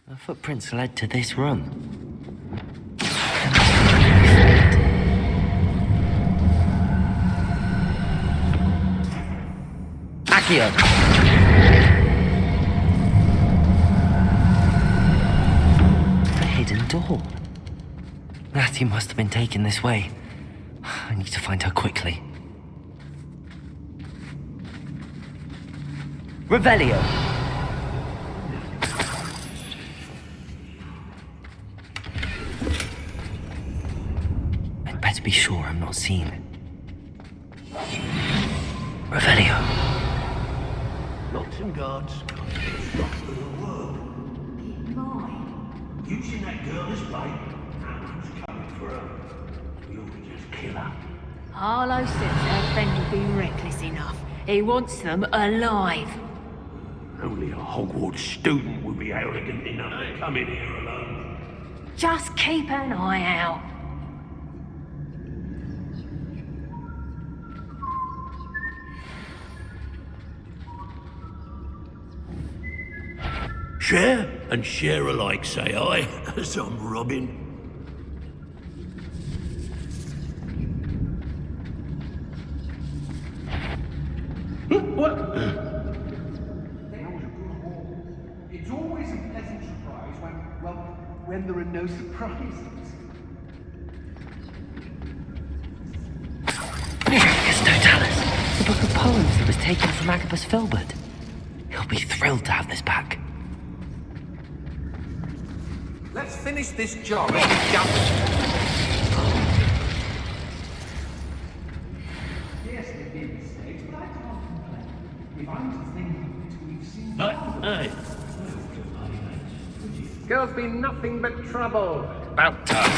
The footprints led to this room. Accio! The hidden door. Natty must have been taken this way. I need to find her quickly. Revelio! I'd better be sure I'm not seen. Revelio. Locks and guards. Using that girl as bait. Who's coming for her? You'll just kill her. Harlow says her friend will be reckless enough. He wants them alive. Only a Hogwarts student would be arrogant enough to come in here alone. Just keep an eye out. Share and share alike, say I, as I'm robbing. What? It's always a pleasant surprise when there are no surprises. It's Totalis, the book of poems that was taken from Agabus Filbert. He'll be thrilled to have this back. Let's finish this job and be done. Yes, there have been mistakes, but I can't complain. If I'm to think of it, we've seen... Aye. Girl's been nothing but trouble. About time.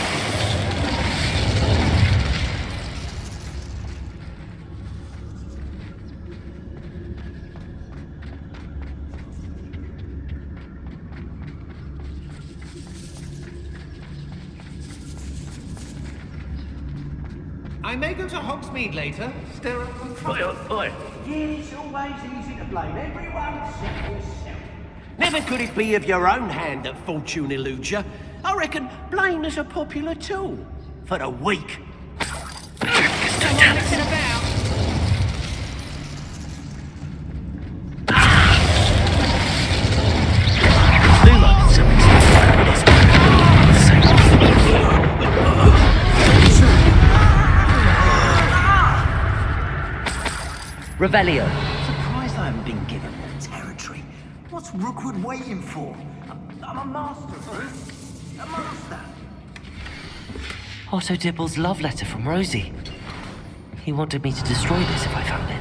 I may go to Hogsmeade later. Stir up some trouble. Oi. It's always easy to blame everyone except yourself. Never could it be of your own hand that fortune eludes you. I reckon blame is a popular tool for the weak. Revelio. Surprised I haven't been given more territory. What's Rookwood waiting for? I'm a master of this. A master! Otto Dibble's love letter from Rosie. He wanted me to destroy this if I found it.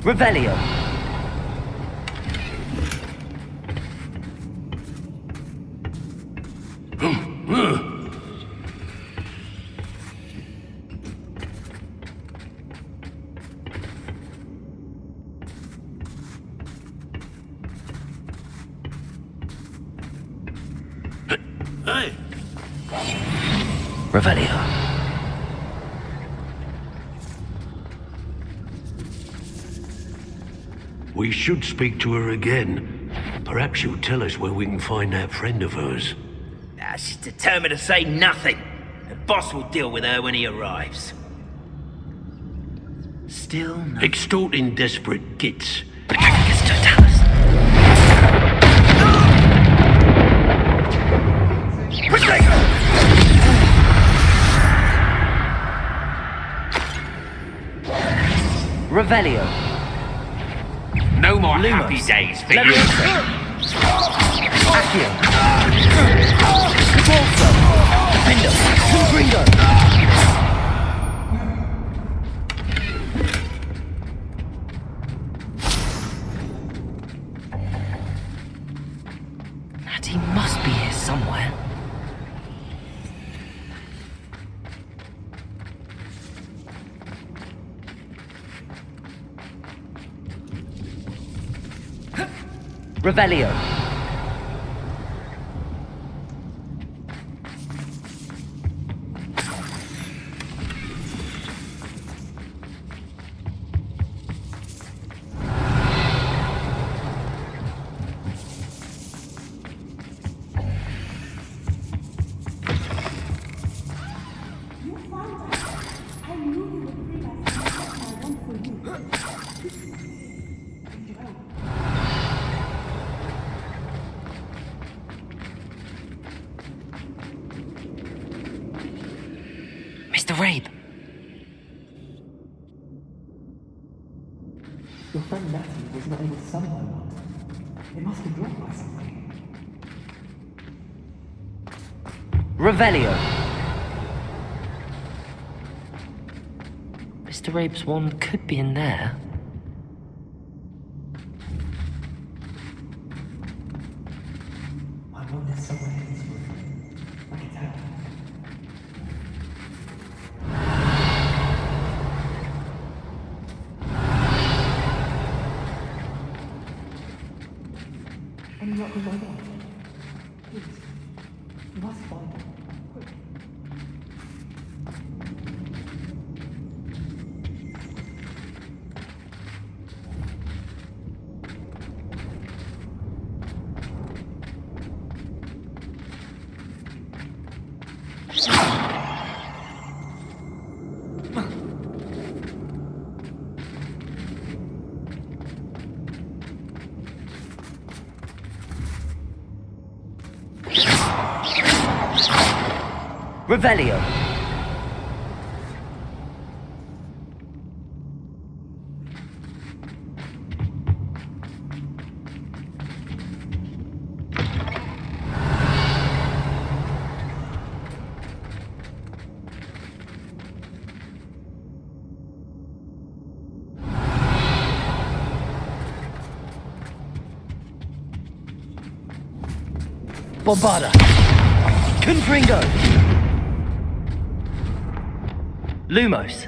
Revelio. Hey! Revelio. We should speak to her again. Perhaps she'll tell us where we can find that friend of hers. She's determined to say nothing. The boss will deal with her when he arrives. Still no... Extorting desperate gits. Revelio. No more happy days for you. Accio. Cabalso. Defender. Confringo. Natty must be here somewhere. Revelio. Mr. Rabe. Your friend Natty was not able to summon my wand. It must be blocked by something. Revelio. Mr. Rabe's wand could be in there. My wand is somewhere in this room. I can tell. Unlock my wand. Please. You must find it. Quick. Revelio. Bombarda. Confringo. Lumos.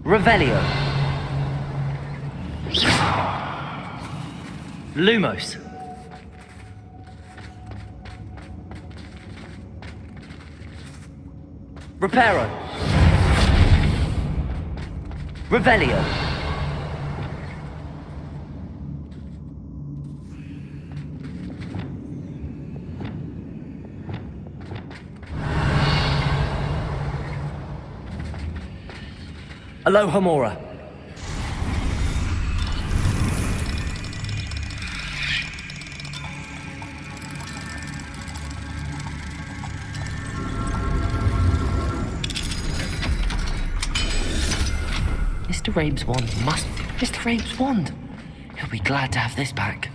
Revelio. Lumos. Reparo. Revelio. Aloha Mora. Mr. Rabe's wand must... Mr. Rabe's wand! He'll be glad to have this back.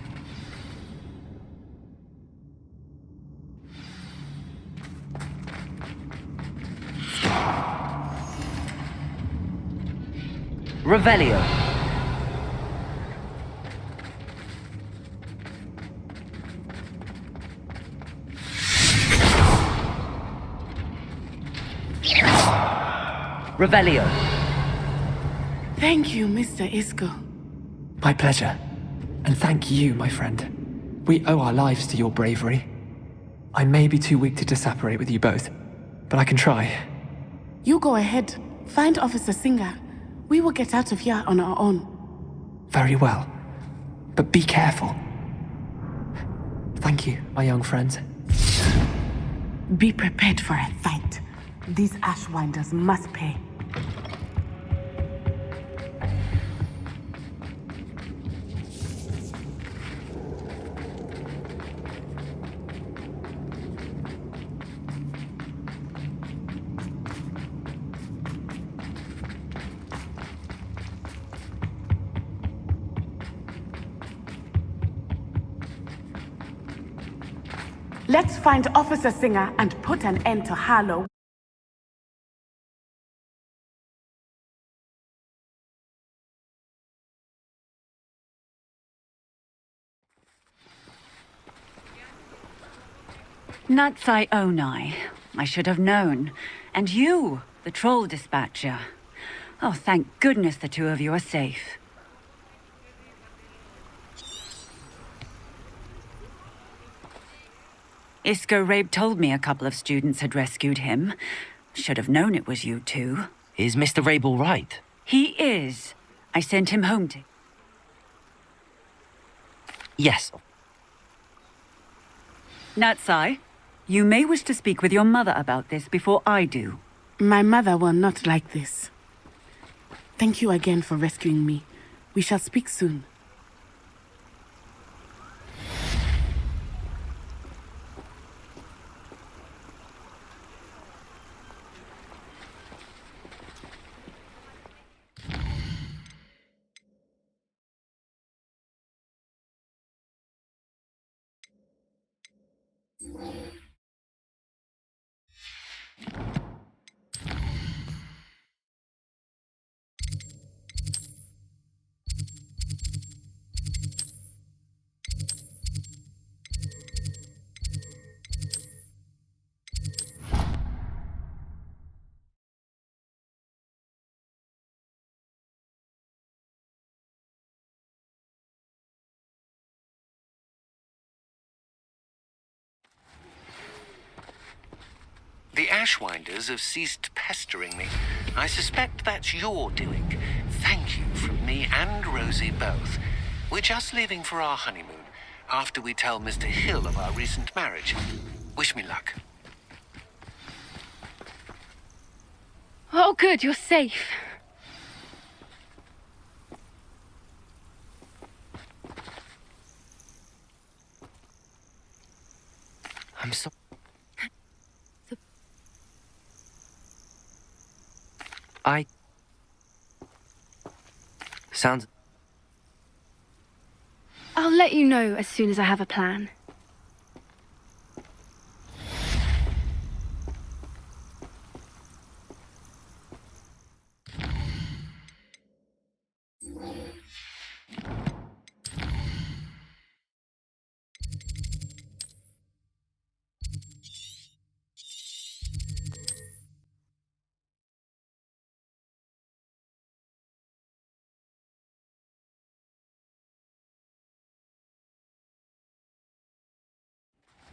Revelio. Revelio. Thank you, Mr. Isco. My pleasure. And thank you, my friend. We owe our lives to your bravery. I may be too weak to disapparate with you both, but I can try. You go ahead. Find Officer Singer. We will get out of here on our own. Very well. But be careful. Thank you, my young friends. Be prepared for a fight. These Ashwinders must pay. Let's find Officer Singer and put an end to Harlow. Natsai Onai. I should have known. And you, the troll dispatcher. Oh, thank goodness the two of you are safe. Isco Rabe told me a couple of students had rescued him. Should have known it was you two. Is Mr. Rabe all right? He is. I sent him home to... Yes. Natsai, you may wish to speak with your mother about this before I do. My mother will not like this. Thank you again for rescuing me. We shall speak soon. The Ashwinders have ceased pestering me. I suspect that's your doing. Thank you from me and Rosie both. We're just leaving for our honeymoon, after we tell Mr. Hill of our recent marriage. Wish me luck. Oh, good, you're safe. I'm so... Sounds... I'll let you know as soon as I have a plan.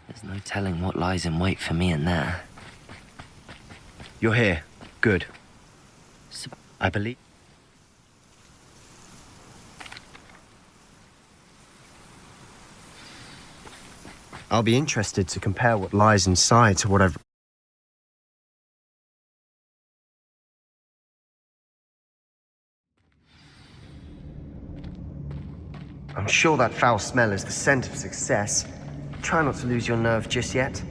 There's no telling what lies in wait for me in there. You're here. Good. I believe... I'll be interested to compare what lies inside to what I've... I'm sure that foul smell is the scent of success. Try not to lose your nerve just yet.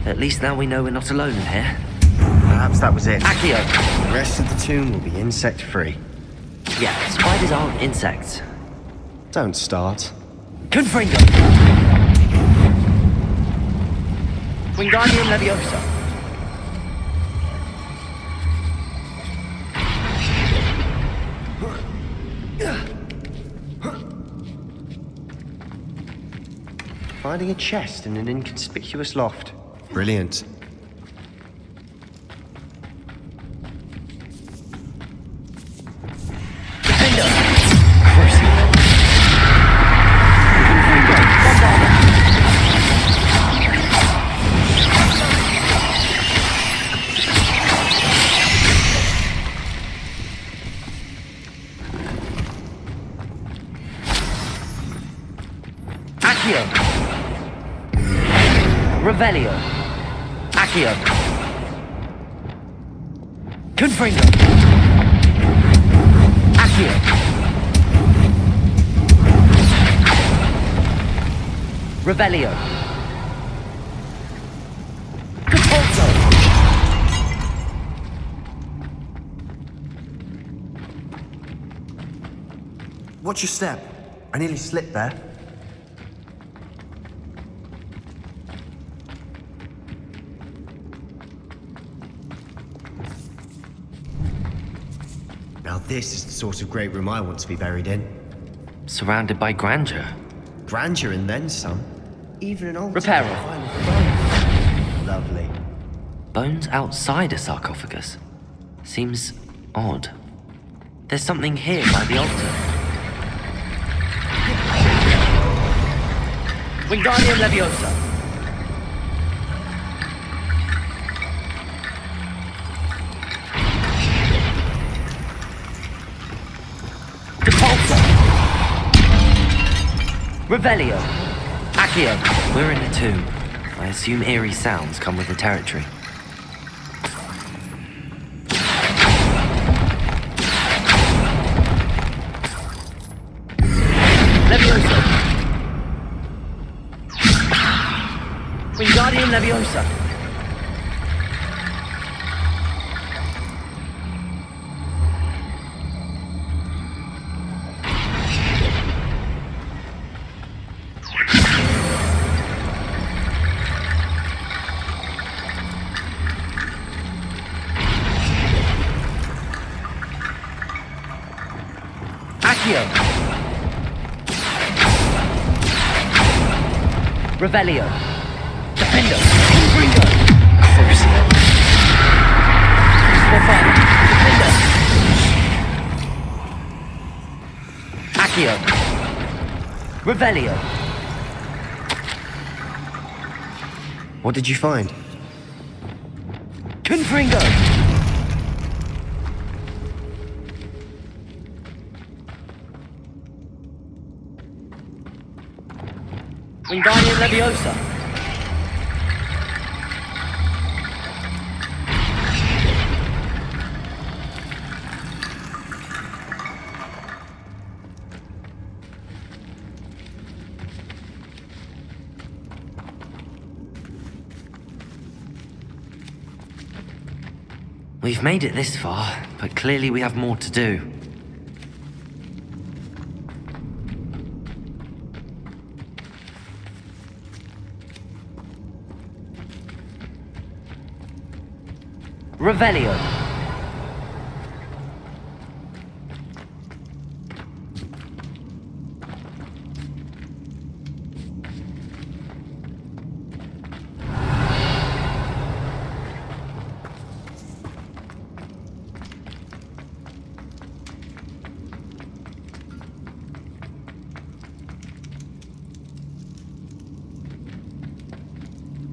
At least now we know we're not alone in here. Perhaps that was it. Accio! The rest of the tomb will be insect-free. Yeah, spiders aren't insects. Don't start. Confringo! Wingardium Leviosa. Finding a chest in an inconspicuous loft. Brilliant. Accio! Revelio! Accio! Confringo! Accio! Revelio! Compulso! Watch your step. I nearly slipped there. Now this is the sort of great room I want to be buried in. Surrounded by grandeur. Grandeur and then some. Even an old Reparo. Lovely. Bones outside a sarcophagus. Seems odd. There's something here by the altar. Wingardium Leviosa. Revelio! Accio! We're in the tomb. I assume eerie sounds come with the territory. Leviosa! Wingardium Leviosa! Accio! Revelio! Defendo! Confringo! Crucio! Defendo! Accio! Revelio! What did you find? Confringo! Wingardium Leviosa! We've made it this far, but clearly we have more to do. Revelio.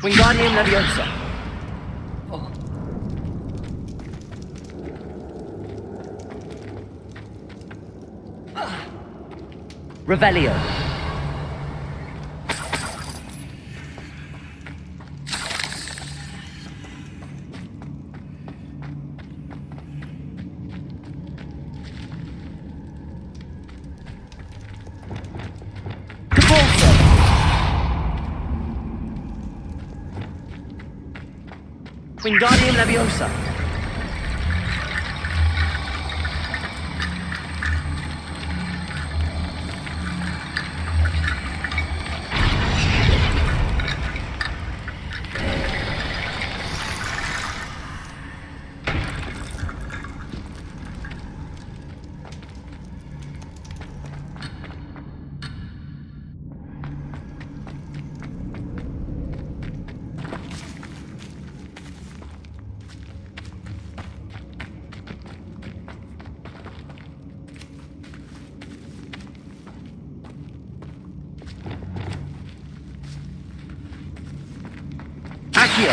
Wingardium Leviosa. Revelio. Wingardium Leviosa. Accio.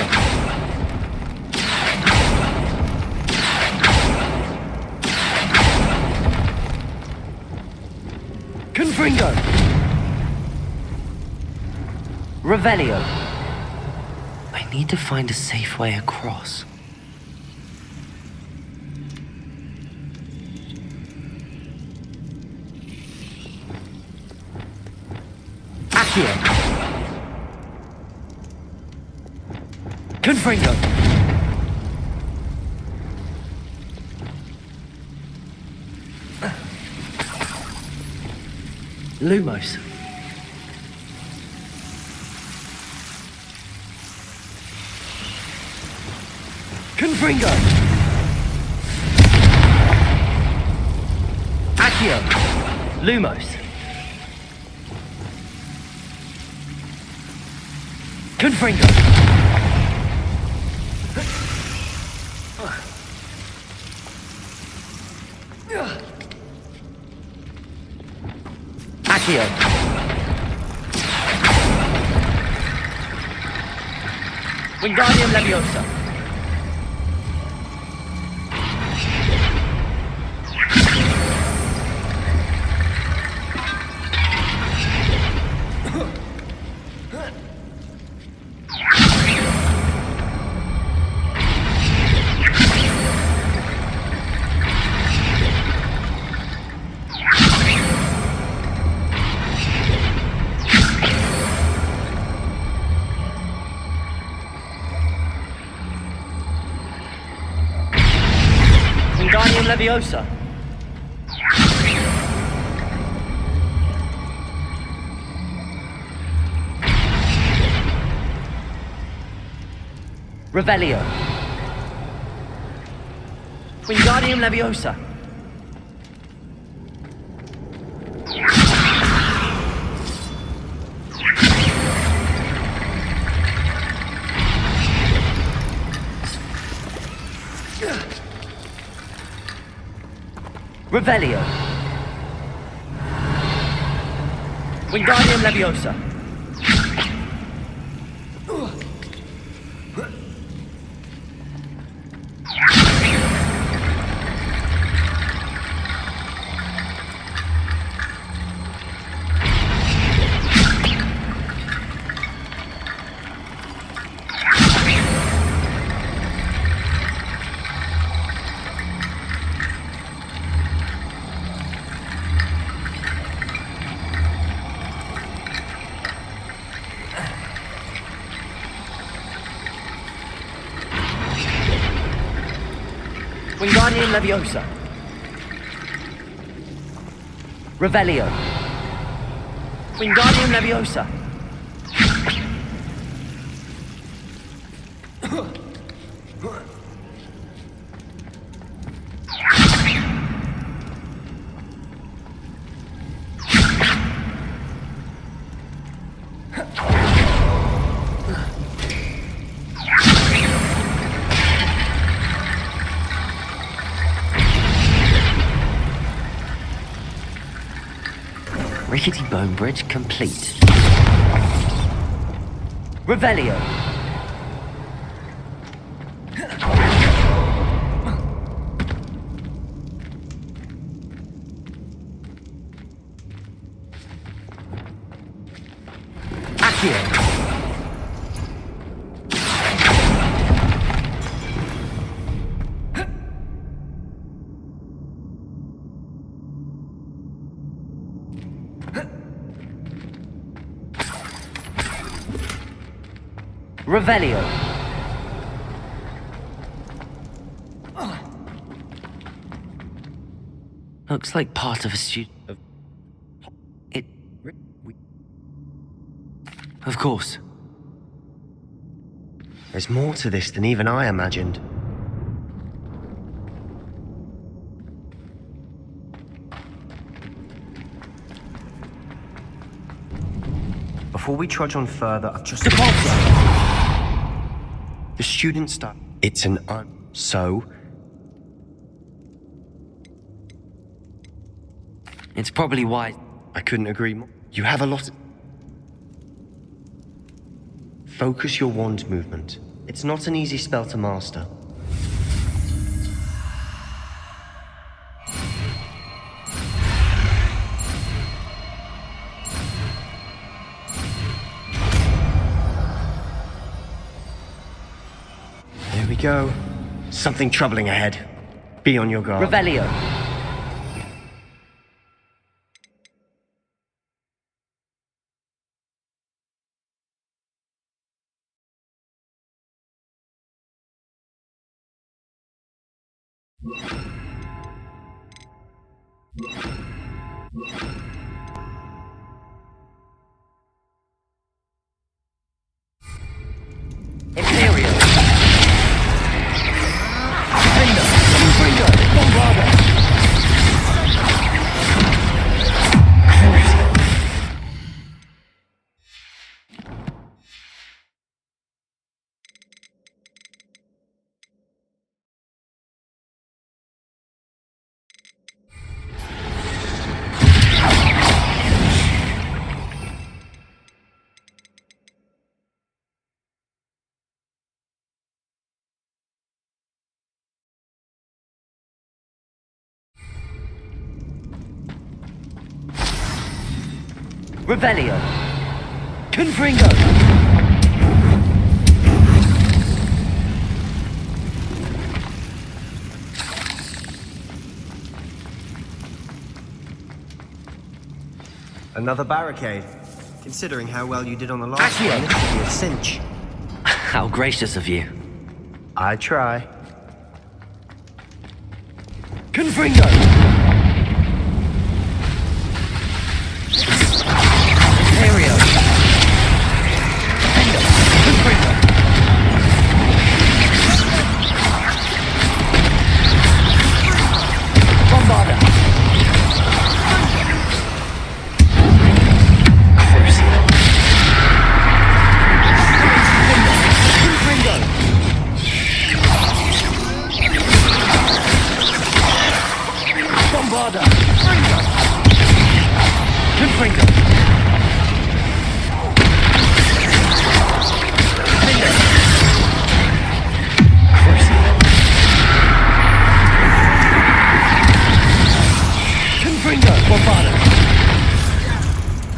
Confringo. Revelio. I need to find a safe way across. Accio. Confringo. Lumos. Confringo. Accio. Lumos. Confringo. Accio. Wingardium Leviosa. Wingardium Leviosa. Revelio. Wingardium Leviosa. Revelio. Wingardium Leviosa. Wingardium Leviosa. Revelio. Wingardium Leviosa. Rickety bone bridge complete. Revelio. Accio. Revelio. Looks like part of a student. Of course. There's more to this than even I imagined. Before we trudge on further, I've just... The students start... It's an so... It's probably why... I couldn't agree more. You have a lot... Focus your wand movement. It's not an easy spell to master. There we go. Something troubling ahead. Be on your guard. Revelio. Revelio. Confringo. Another barricade. Considering how well you did on the last one, this should be a cinch. How gracious of you. I try. Confringo.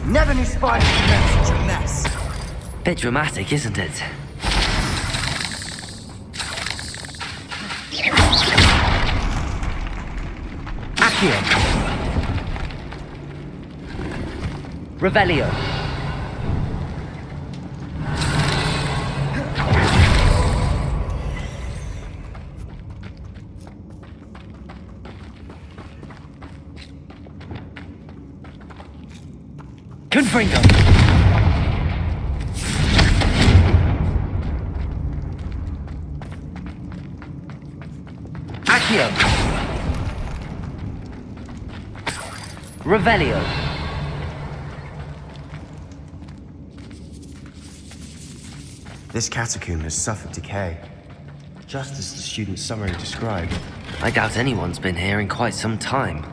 Never knew spiders could make such a mess. Bit dramatic, isn't it? Accio. Revelio. Confringo. Accio. Revelio. This catacomb has suffered decay, just as the student's summary described. I doubt anyone's been here in quite some time.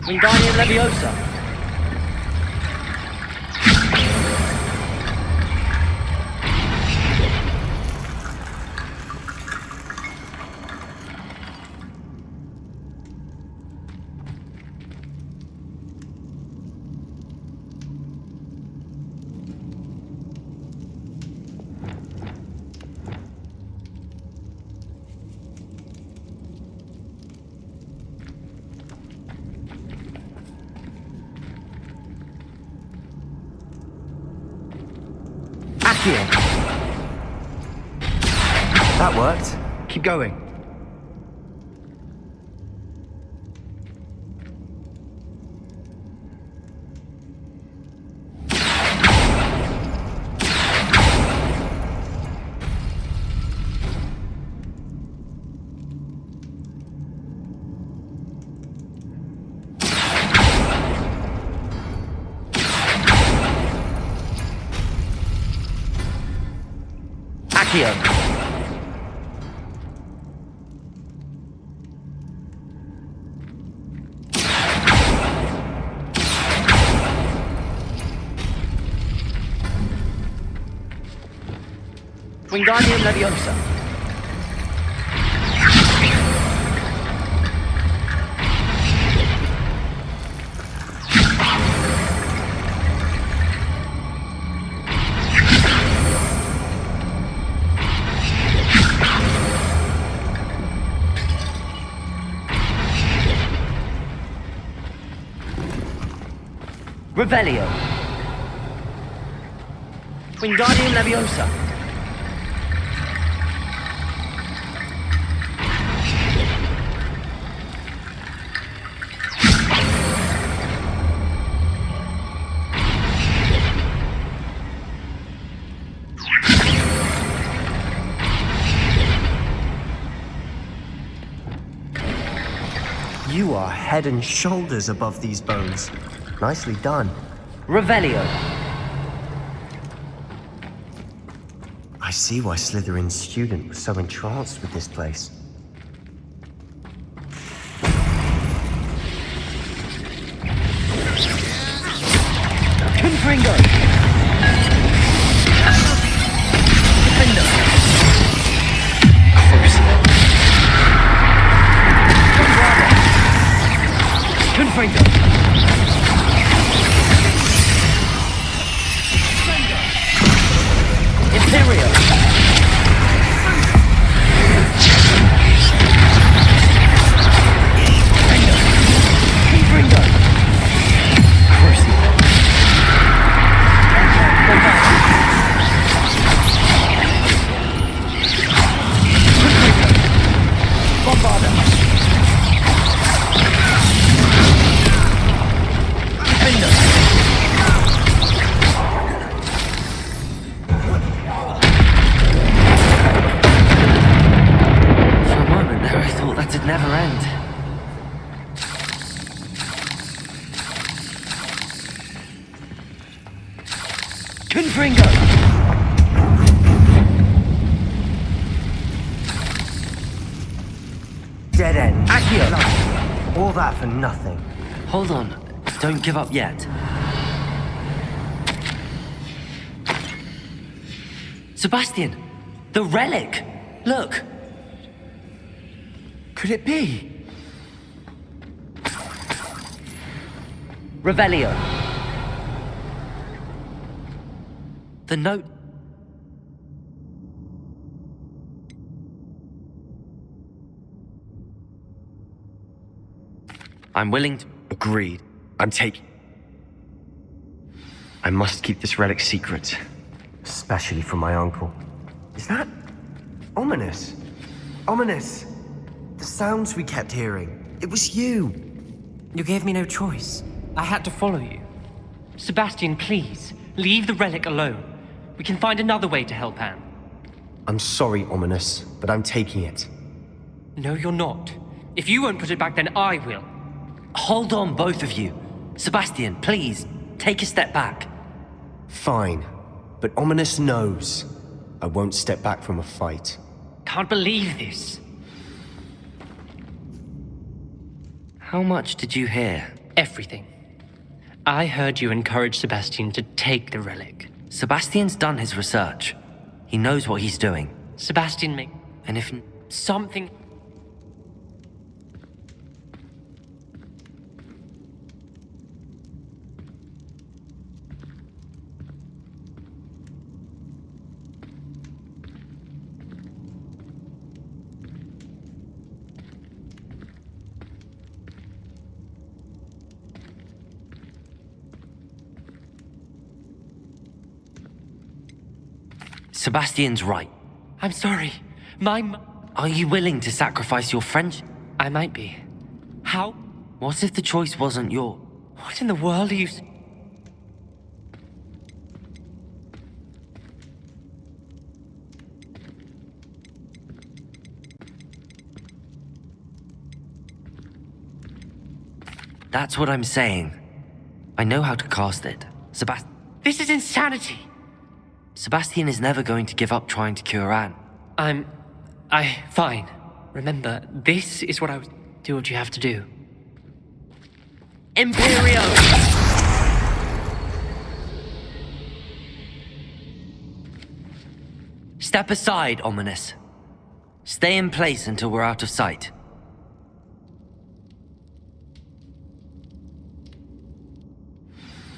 Wingardium Leviosa. That worked. Keep going. Accio. Wingardium Leviosa. Revelio. Wingardium Leviosa. You are head and shoulders above these bones. Nicely done. Revelio. I see why Slytherin's student was so entranced with this place. Confringo. Defender. Confringo. Imperio. Confringo. Mercy. Bombarda. Defender. For a moment there, I thought that'd never end. Confringo. Dead end. Accio. All that for nothing. Hold on. Don't give up yet. Sebastian! The relic! Look! Could it be? Revelio. The note. I'm willing to. Agreed. I'm taking. I must keep this relic secret. Especially from my uncle. Is that ominous? Ominous! The sounds we kept hearing. It was you. You gave me no choice. I had to follow you. Sebastian, please, leave the relic alone. We can find another way to help Anne. I'm sorry, Ominous, but I'm taking it. No, you're not. If you won't put it back, then I will. Hold on, both of you. Sebastian, please, take a step back. Fine, but Ominous knows I won't step back from a fight. Can't believe this. How much did you hear? everything. I heard you encourage Sebastian to take the relic. Sebastian's done his research. He knows what he's doing. Sebastian And if something... Sebastian's right. I'm sorry. Are you willing to sacrifice your friendship? I might be. How? What if the choice wasn't yours? What in the world are you... That's what I'm saying. I know how to cast it. This is insanity! Sebastian is never going to give up trying to cure Anne. Fine. Remember, this is what I was... Do what you have to do. Imperio! Step aside, Ominous. Stay in place until we're out of sight.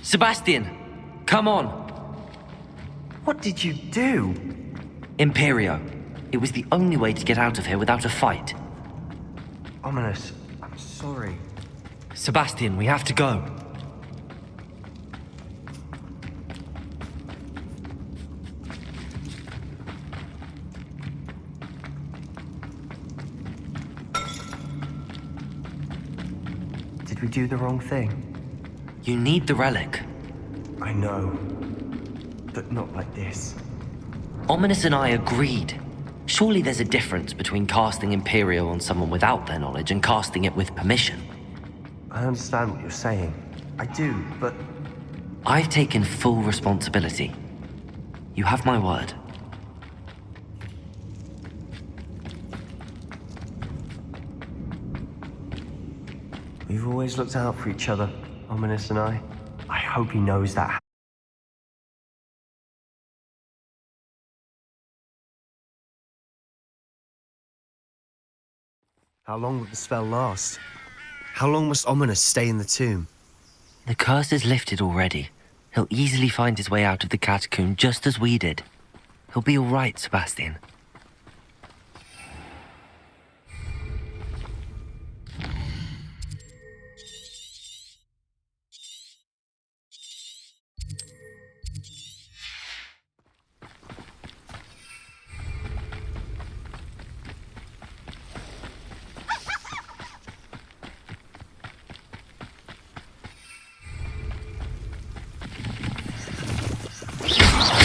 Sebastian, come on. What did you do? Imperio. It was the only way to get out of here without a fight. Ominous, I'm sorry. Sebastian, we have to go. Did we do the wrong thing? You need the relic. I know. But not like this. Ominous and I agreed. Surely there's a difference between casting Imperio on someone without their knowledge and casting it with permission. I understand what you're saying. I do, but... I've taken full responsibility. You have my word. We've always looked out for each other, Ominous and I. I hope he knows that. How long will the spell last? How long must Ominous stay in the tomb? The curse is lifted already. He'll easily find his way out of the catacomb just as we did. He'll be all right, Sebastian.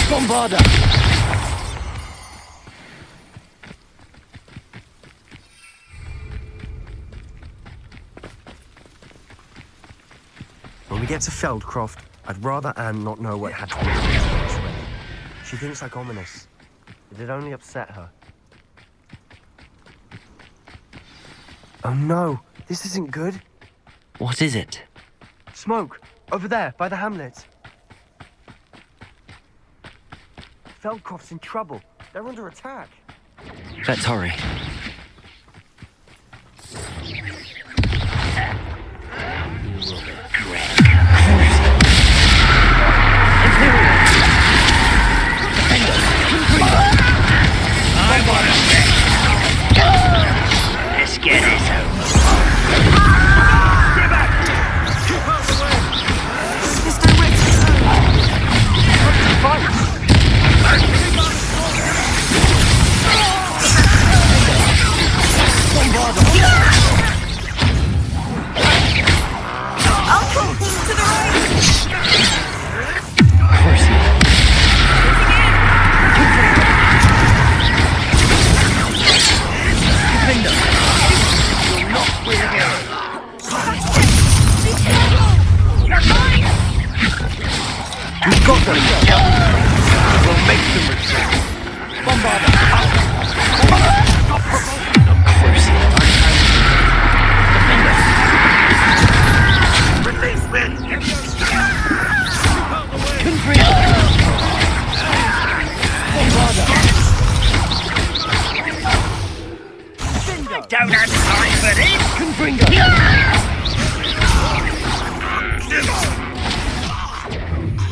Bombarda! When we get to Feldcroft, I'd rather Anne not know what had to be. She thinks like Ominous. It'd only upset her. Oh no, this isn't good. What is it? Smoke! Over there, by the hamlet. Feldcroft's in trouble. They're under attack. Let's hurry. Let's get this over. We've got them! We'll make them retreat! Bombard! don't have time for this! Confringo!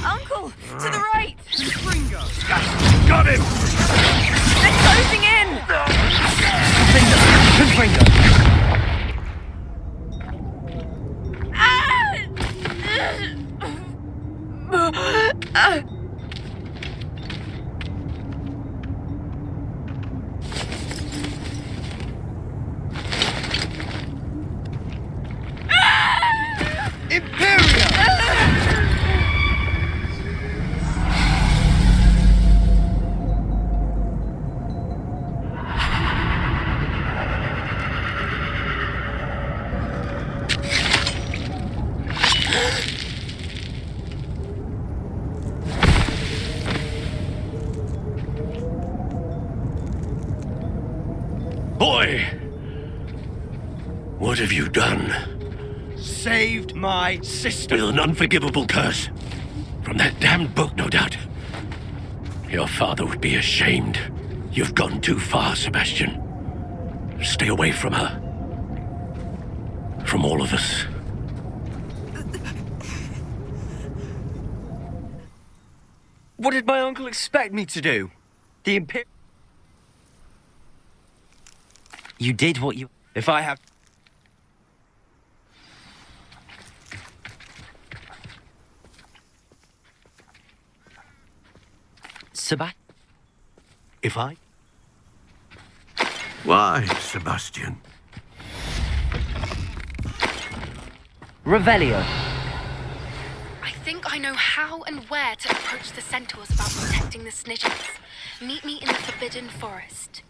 Uncle, to the right! Got him! They're closing in! Confringo! Boy! What have you done? Saved my sister. With an unforgivable curse. From that damned book, no doubt. Your father would be ashamed. You've gone too far, Sebastian. Stay away from her. From all of us. What did my uncle expect me to do? The Imperial... You did what you... If I have... Sebastian. If I... Why, Sebastian? Revelio. I think I know how and where to approach the centaurs about protecting the Snidgets. Meet me in the Forbidden Forest.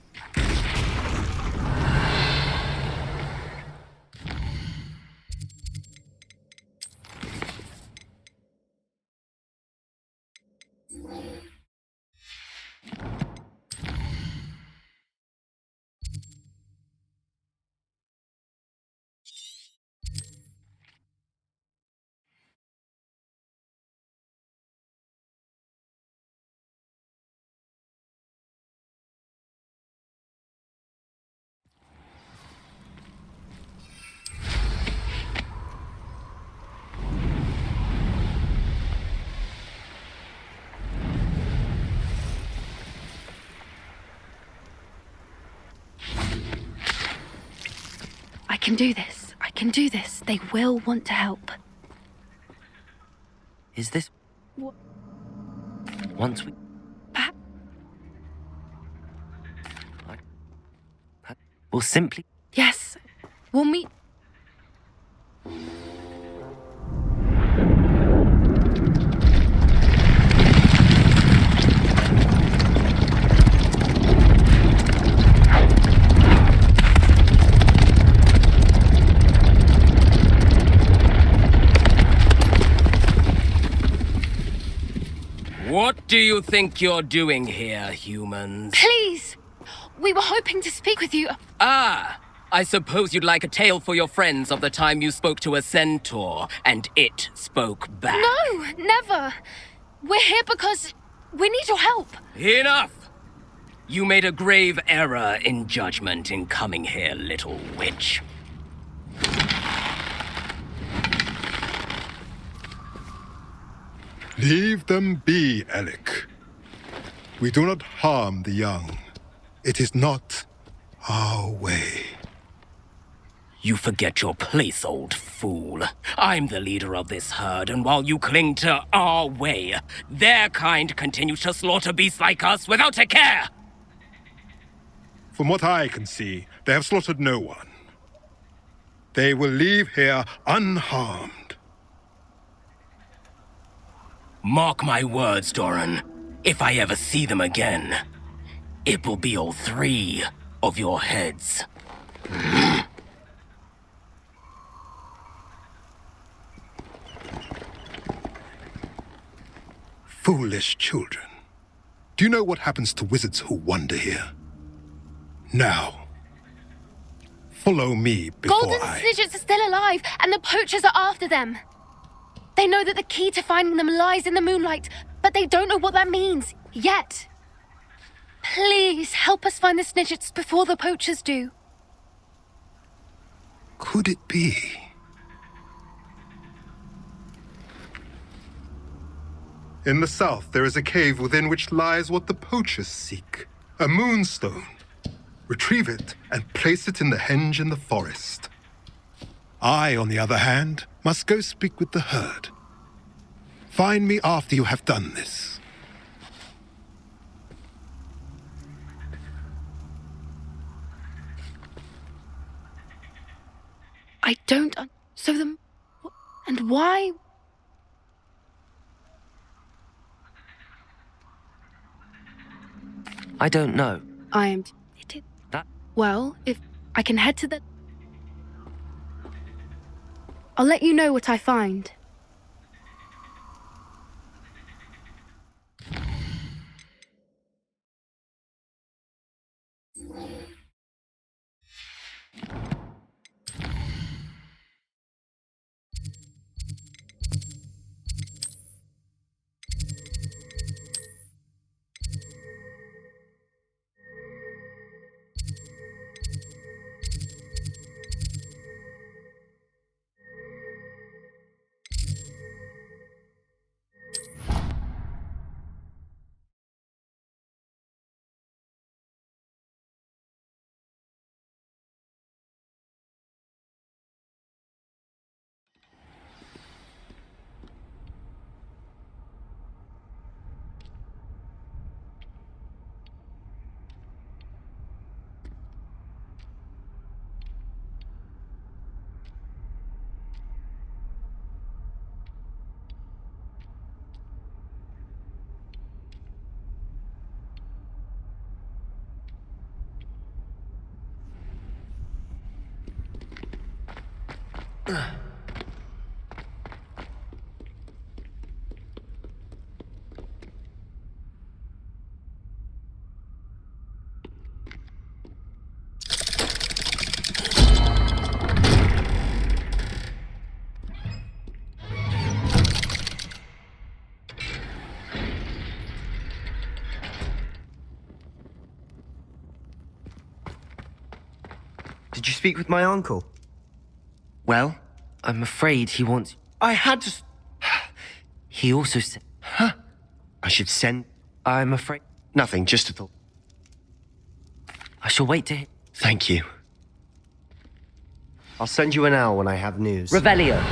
I can do this. I can do this. They will want to help. Is this... What? Once we... Perhaps... We'll simply... Yes. We'll meet... What do you think you're doing here, humans? Please! We were hoping to speak with you. Ah! I suppose you'd like a tale for your friends of the time you spoke to a centaur, and it spoke back. No, never. We're here because we need your help. Enough! You made a grave error in judgment in coming here, little witch. Leave them be, Alec. We do not harm the young. It is not our way. You forget your place, old fool. I'm the leader of this herd, and while you cling to our way, their kind continues to slaughter beasts like us without a care! From what I can see, they have slaughtered no one. They will leave here unharmed. Mark my words, Doran. If I ever see them again, it will be all 3 of your heads. Foolish children. Do you know what happens to wizards who wander here? Now, follow me before Golden Snidgets are still alive, and the poachers are after them. They know that the key to finding them lies in the moonlight, but they don't know what that means, yet. Please, help us find the Snidgets before the poachers do. could it be? In the south, there is a cave within which lies what the poachers seek. A moonstone. Retrieve it and place it in the henge in the forest. I, on the other hand, must go speak with the herd. Find me after you have done this. I don't... So the... And why... I don't know. I'm... That... Well, if I can head to the... I'll let you know what I find. Did you speak with my uncle? Well? I'm afraid he wants... I had to... He also said... Huh? I should send... I'm afraid... Nothing, just a thought. I shall wait to hear... Thank you. I'll send you an owl when I have news. Revelio.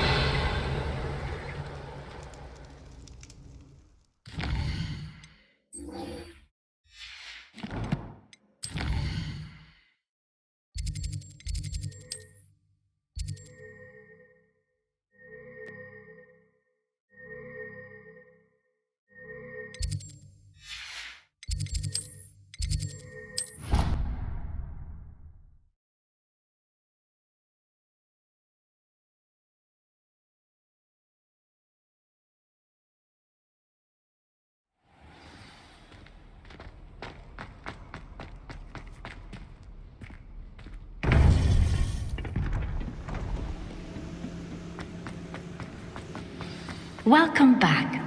Welcome back.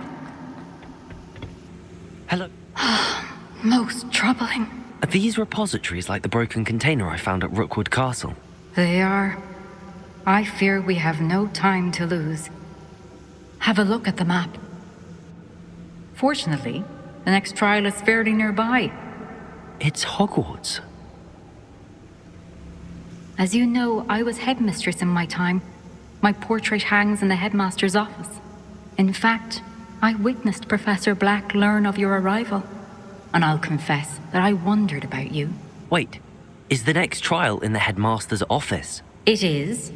Hello. Most troubling. Are these repositories like the broken container I found at Rookwood Castle? They are. I fear we have no time to lose. Have a look at the map. Fortunately, the next trial is fairly nearby. It's Hogwarts. As you know, I was headmistress in my time. My portrait hangs in the headmaster's office. In fact, I witnessed Professor Black learn of your arrival. And I'll confess that I wondered about you. Wait, is the next trial in the headmaster's office? It is.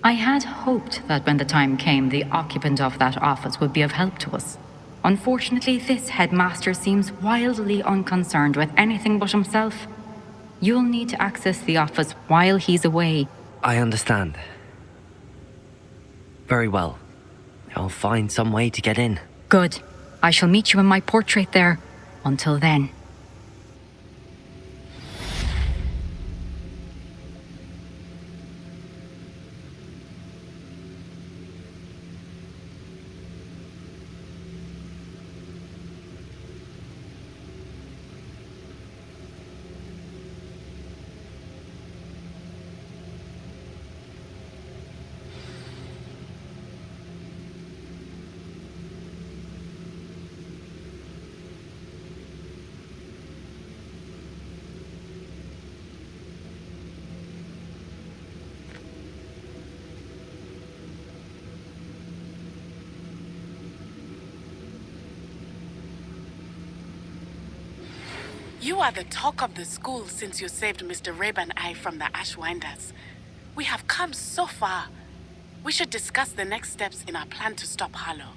I had hoped that when the time came, the occupant of that office would be of help to us. Unfortunately, this headmaster seems wildly unconcerned with anything but himself. You'll need to access the office while he's away. I understand. Very well. I'll find some way to get in. Good. I shall meet you in my portrait there. Until then. You are the talk of the school since you saved Mr. Rabe and I from the Ashwinders. We have come so far. We should discuss the next steps in our plan to stop Harlow.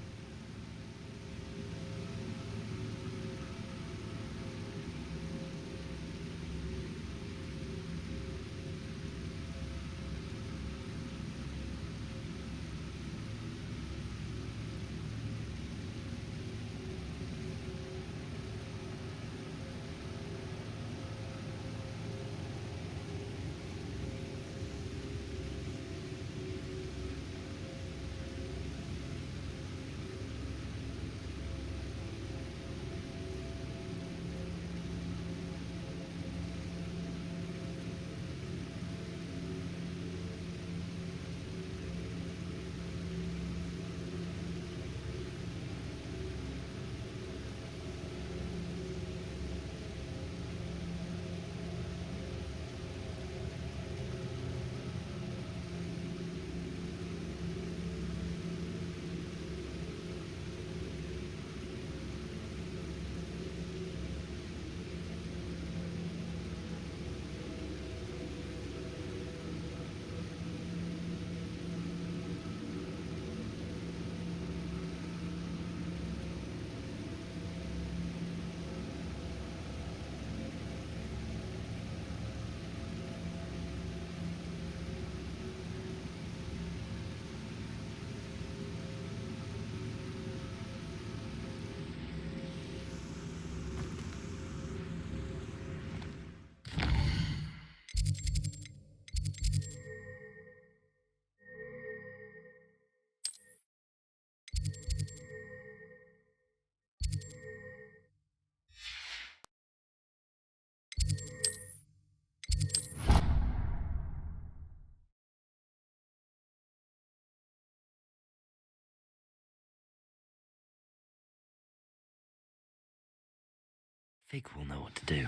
Fig will know what to do.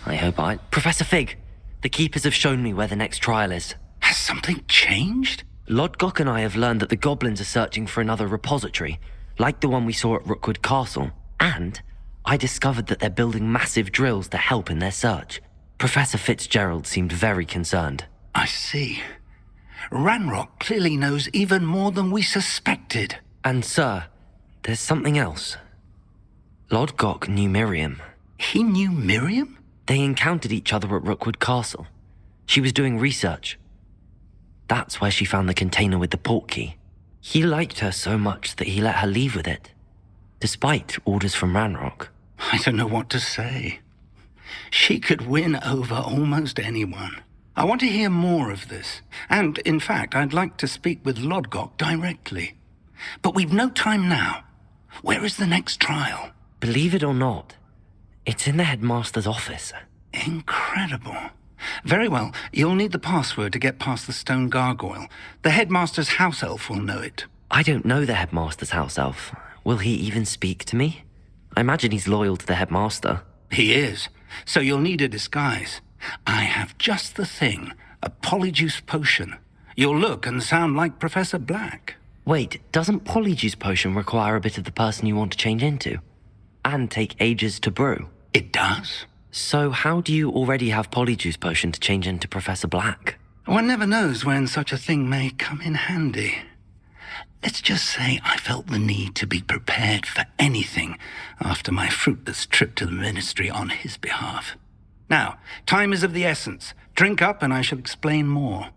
I hope Professor Fig, the Keepers have shown me where the next trial is. Has something changed? Lodgok and I have learned that the goblins are searching for another repository, like the one we saw at Rookwood Castle. And I discovered that they're building massive drills to help in their search. Professor Fitzgerald seemed very concerned. I see. Ranrock clearly knows even more than we suspected. And sir, there's something else. Lodgok knew Miriam. He knew Miriam? They encountered each other at Rookwood Castle. She was doing research. That's where she found the container with the portkey. He liked her so much that he let her leave with it, despite orders from Ranrock. I don't know what to say. She could win over almost anyone. I want to hear more of this. And, in fact, I'd like to speak with Lodgok directly. But we've no time now. Where is the next trial? Believe it or not, it's in the headmaster's office. Incredible. Very well, you'll need the password to get past the stone gargoyle. The headmaster's house elf will know it. I don't know the headmaster's house elf. Will he even speak to me? I imagine he's loyal to the headmaster. He is. So you'll need a disguise. I have just the thing. A polyjuice potion. You'll look and sound like Professor Black. Wait, doesn't polyjuice potion require a bit of the person you want to change into? And take ages to brew? It does. So how do you already have polyjuice potion to change into Professor Black? One never knows when such a thing may come in handy. Let's just say I felt the need to be prepared for anything after my fruitless trip to the ministry on his behalf. Now, time is of the essence. Drink up and I shall explain more.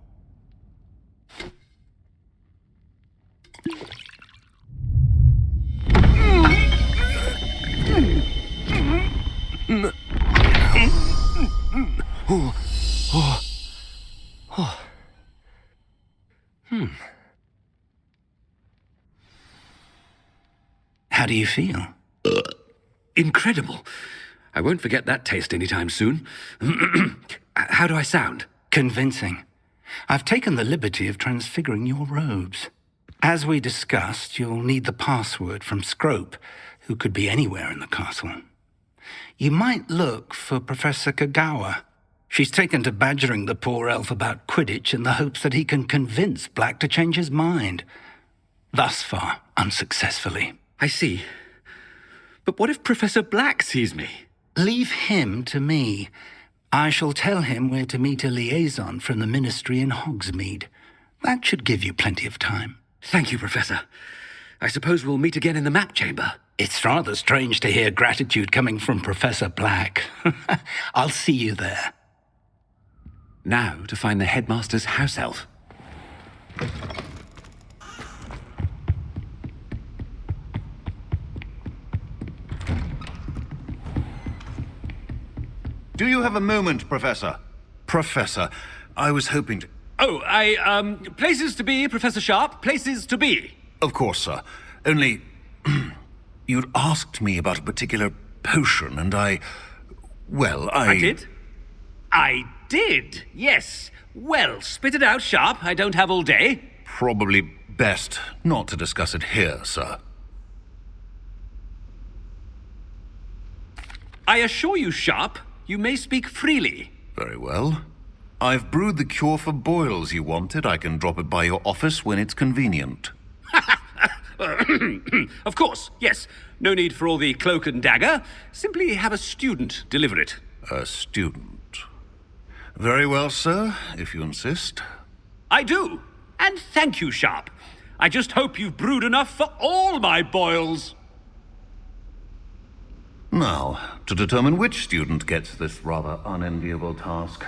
How do you feel? incredible. I won't forget that taste anytime soon. How do I sound? Convincing. I've taken the liberty of transfiguring your robes. As we discussed, you'll need the password from Scrope, who could be anywhere in the castle. You might look for Professor Kagawa. She's taken to badgering the poor elf about Quidditch in the hopes that he can convince Black to change his mind. Thus far, unsuccessfully. I see. But what if Professor Black sees me? Leave him to me. I shall tell him where to meet a liaison from the Ministry in Hogsmeade. That should give you plenty of time. Thank you, Professor. I suppose we'll meet again in the map chamber. It's rather strange to hear gratitude coming from Professor Black. I'll see you there. Now to find the headmaster's house elf. Do you have a moment, Professor? Professor, I was hoping to... Oh, places to be, Professor Sharp. Places to be. Of course, sir. Only... you'd asked me about a particular potion, and I did? I did, yes. Well, spit it out, Sharp. I don't have all day. Probably best not to discuss it here, sir. I assure you, Sharp, you may speak freely. Very well. I've brewed the cure for boils you wanted. I can drop it by your office when it's convenient. Of course, yes. No need for all the cloak and dagger. Simply have a student deliver it. A student? Very well, sir, if you insist. I do. And thank you, Sharp. I just hope you've brewed enough for all my boils. Now, to determine which student gets this rather unenviable task.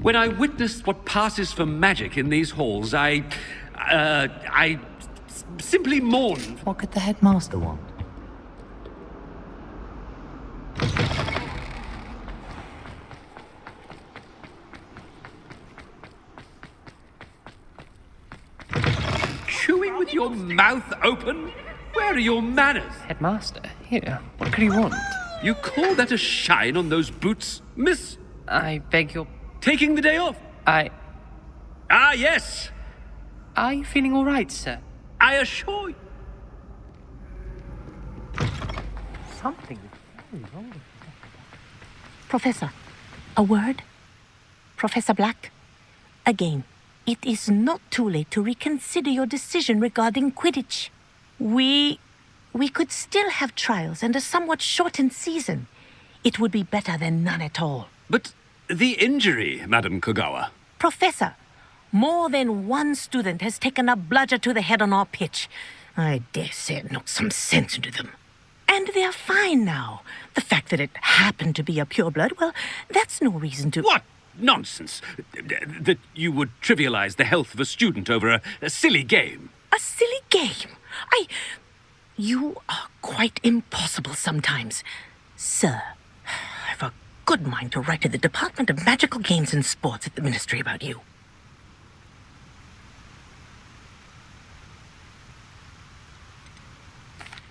When I witnessed what passes for magic in these halls, I simply mourned. What could the headmaster want? Chewing with your mouth open? Where are your manners? Headmaster, here, what could he want? You call that a shine on those boots, miss? I beg your... Taking the day off? Ah, yes! Are you feeling all right, sir? I assure you. Something is very wrong with you. Professor, a word? Professor Black? Again, it is not too late to reconsider your decision regarding Quidditch. We could still have trials and a somewhat shortened season. It would be better than none at all. But the injury, Madam Kagawa. Professor, more than one student has taken a bludger to the head on our pitch. I dare say it knocked some sense into them. And they're fine now. The fact that it happened to be a pureblood, well, that's no reason to... What nonsense! That you would trivialize the health of a student over a silly game. A silly game? You are quite impossible sometimes. Sir, I've a good mind to write to the Department of Magical Games and Sports at the Ministry about you.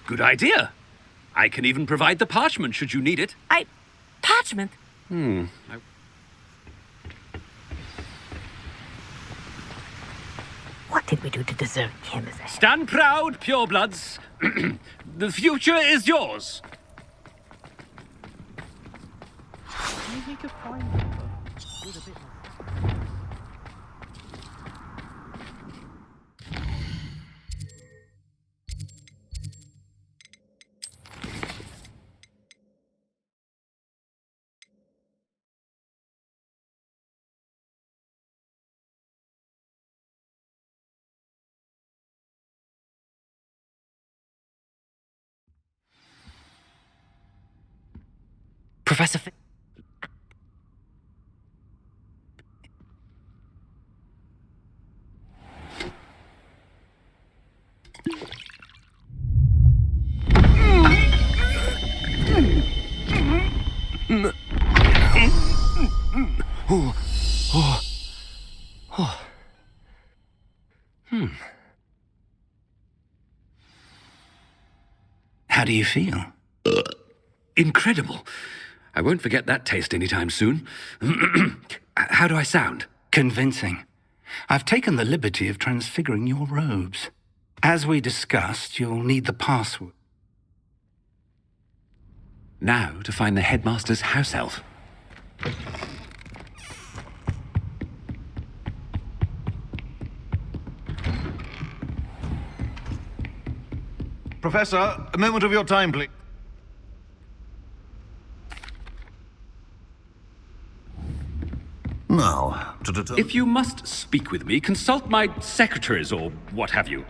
Good idea. I can even provide the parchment should you need it. Parchment? What did we do to deserve him as a... Stand proud, purebloods. The future is yours. Maybe you could find him, but with a bit more... Professor How do you feel? Incredible. I won't forget that taste anytime soon. How do I sound? Convincing. I've taken the liberty of transfiguring your robes. As we discussed, you'll need the password. Now to find the headmaster's house elf. Professor, a moment of your time, please. Now, to determine... If you must speak with me, consult my secretaries or what have you.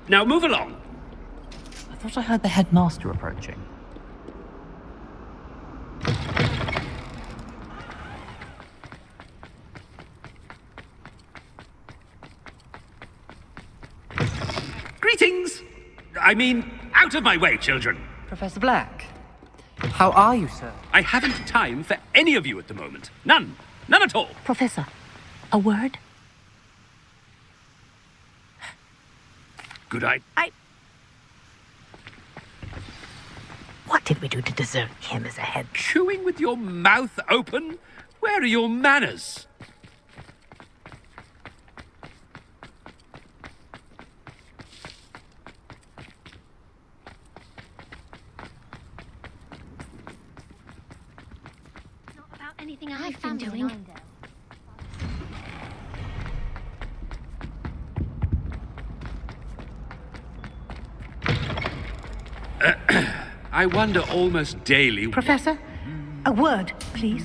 Now move along. I thought I heard the headmaster approaching. Greetings! I mean, out of my way, children. Professor Black, how are you, sir? I haven't time for any of you at the moment. None. None at all. Professor, a word? Good eye. What did we do to deserve him as a head? Chewing with your mouth open? Where are your manners? Not about anything I've been doing. I wonder almost daily... Professor, a word, please.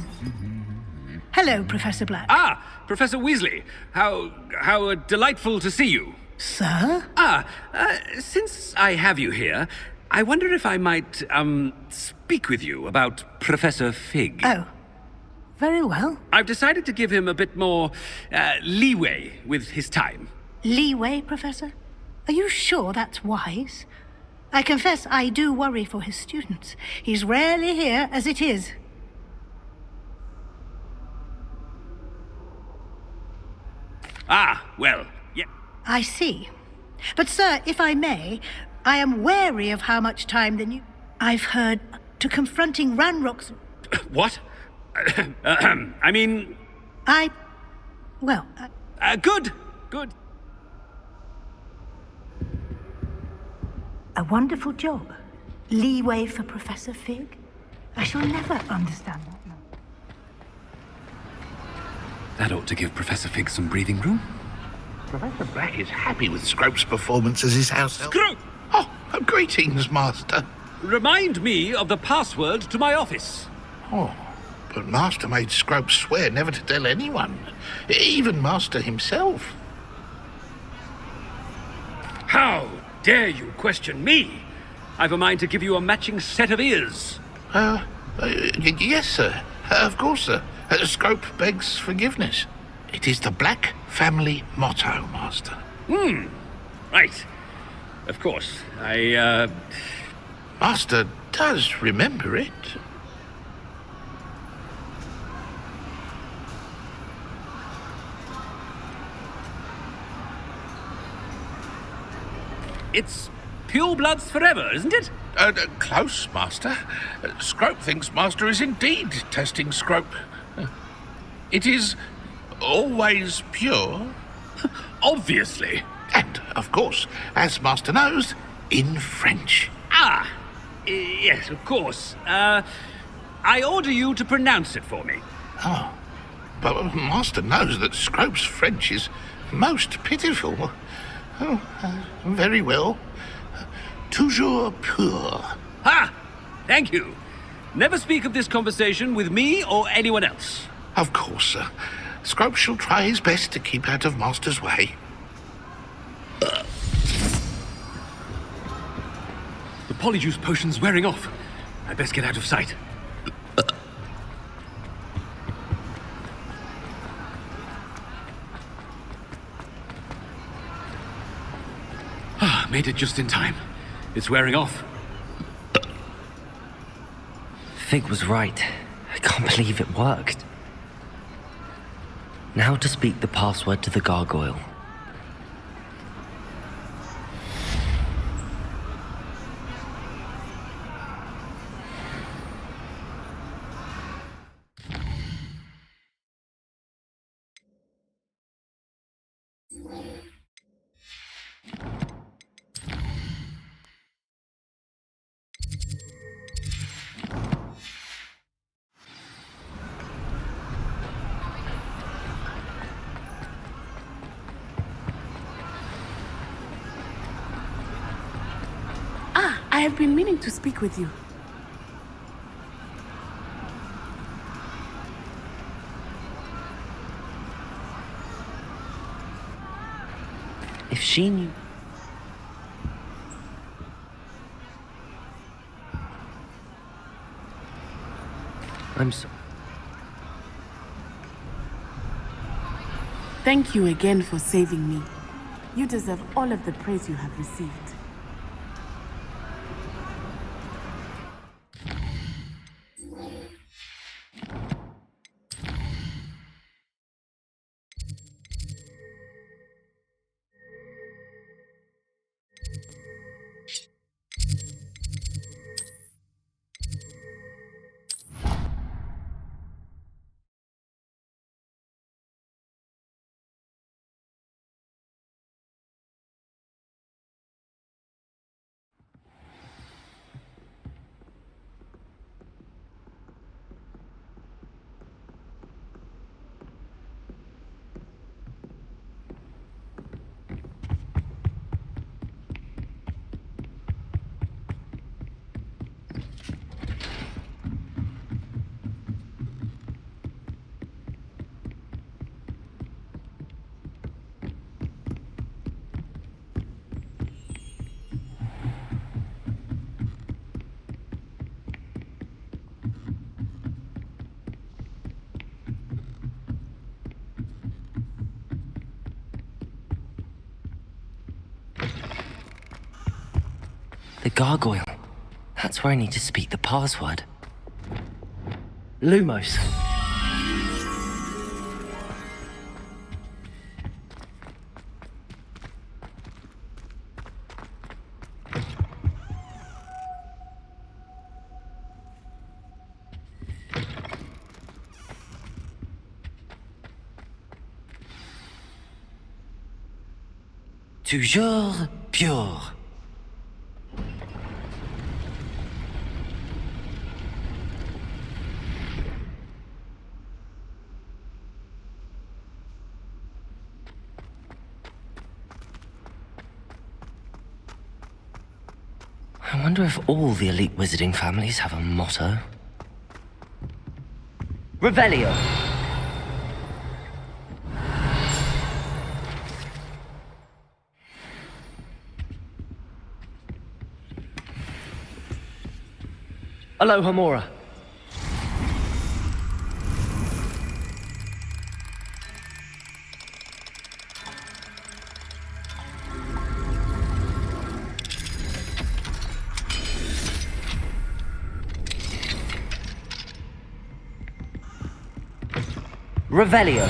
Hello, Professor Black. Ah, Professor Weasley. How delightful to see you. Sir? Since I have you here, I wonder if I might, speak with you about Professor Fig. Oh, very well. I've decided to give him a bit more, leeway with his time. Leeway, Professor? Are you sure that's wise? I confess I do worry for his students. He's rarely here as it is. Ah, well, yeah. I see. But, sir, if I may, I am wary of how much time I've heard to confronting Ranrock's... What? I mean... Good. A wonderful job. Leeway for Professor Fig? I shall never understand that. That ought to give Professor Fig some breathing room. Professor Black is happy with Scrope's performance as his house elf. Scrope! Oh, greetings, Master. Remind me of the password to my office. Oh, but Master made Scrope swear never to tell anyone, even Master himself. How dare you question me? I've a mind to give you a matching set of ears. Yes, sir. Of course, sir. Scrope begs forgiveness. It is the Black family motto, Master. Right. Of course. Master does remember it. It's pure bloods forever, isn't it? Close, Master. Scrope thinks Master is indeed testing Scrope. It is always pure. Obviously. And, of course, as Master knows, in French. Yes, of course. I order you to pronounce it for me. Oh, but Master knows that Scrope's French is most pitiful. Oh, very well. Toujours pur. Ha! Thank you. Never speak of this conversation with me or anyone else. Of course, sir. Scrope shall try his best to keep out of Master's way. The polyjuice potion's wearing off. I'd best get out of sight. Made it just in time. It's wearing off. Fig was right. I can't believe it worked. Now to speak the password to the gargoyle. I have been meaning to speak with you. If she knew... I'm sorry. Thank you again for saving me. You deserve all of the praise you have received. The gargoyle. That's where I need to speak the password. Lumos. Toujours pure. I wonder if all the elite wizarding families have a motto. Revelio. Aloha Mora. Revelio.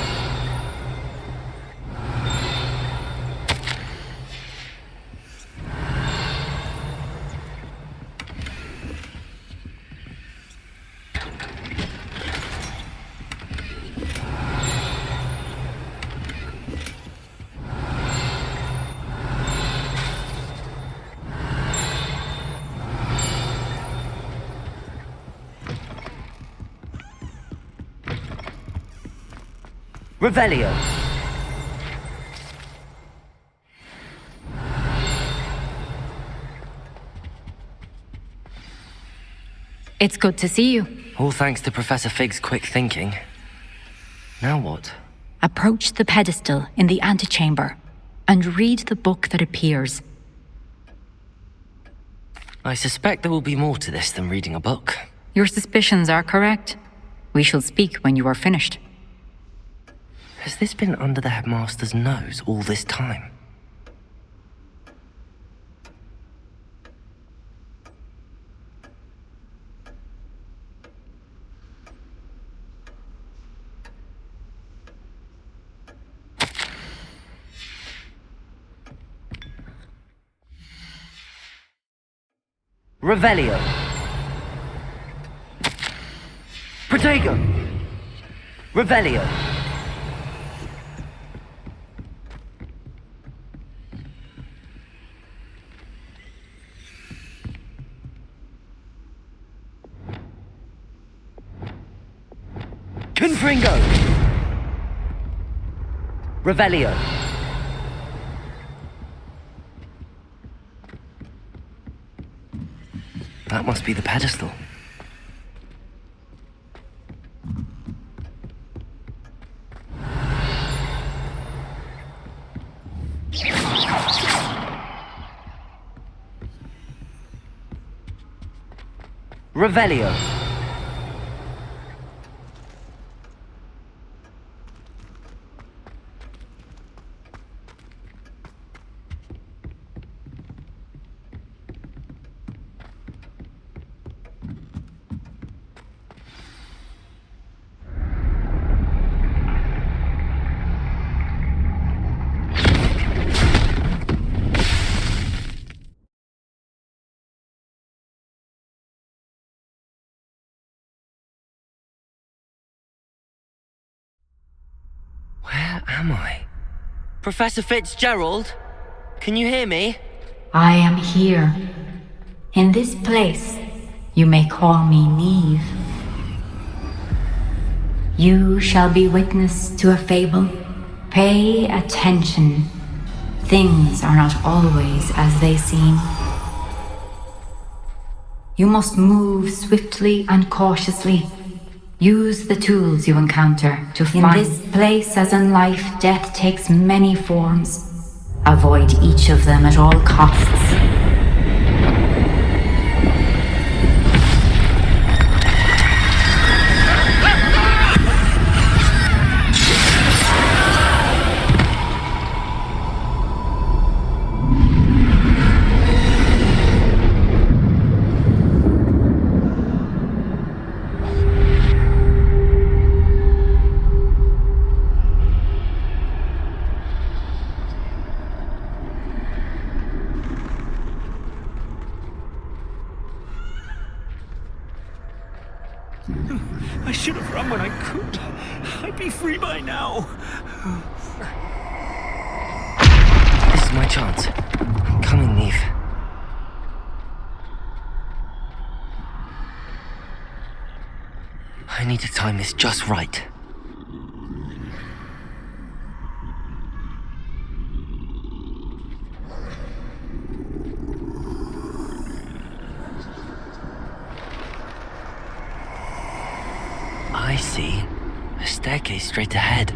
Revelio. It's good to see you. All thanks to Professor Fig's quick thinking. Now what? Approach the pedestal in the antechamber and read the book that appears. I suspect there will be more to this than reading a book. Your suspicions are correct. We shall speak when you are finished. Has this been under the headmaster's nose all this time? Revelio. Protego. Revelio. Confringo! Revelio. That must be the pedestal. Revelio. Where am I? Professor Fitzgerald? Can you hear me? I am here. In this place, you may call me Neve. You shall be witness to a fable. Pay attention. Things are not always as they seem. You must move swiftly and cautiously. Use the tools you encounter to find. In this place, as in life, death takes many forms. Avoid each of them at all costs. I should have run when I could. I'd be free by now. This is my chance. I'm coming, Neve. I need to time this just right. I see. A staircase straight ahead.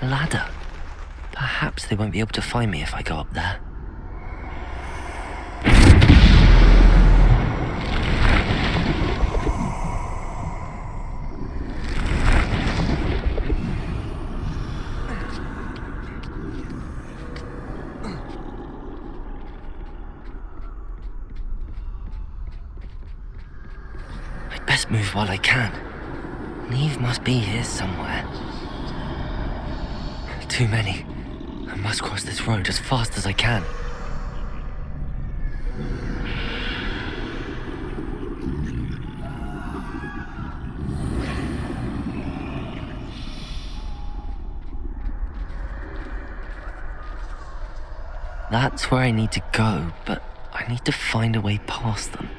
A ladder. Perhaps they won't be able to find me if I go up there. I'd best move while I can. Neve must be here somewhere. Too many. I must cross this road as fast as I can. That's where I need to go, but I need to find a way past them.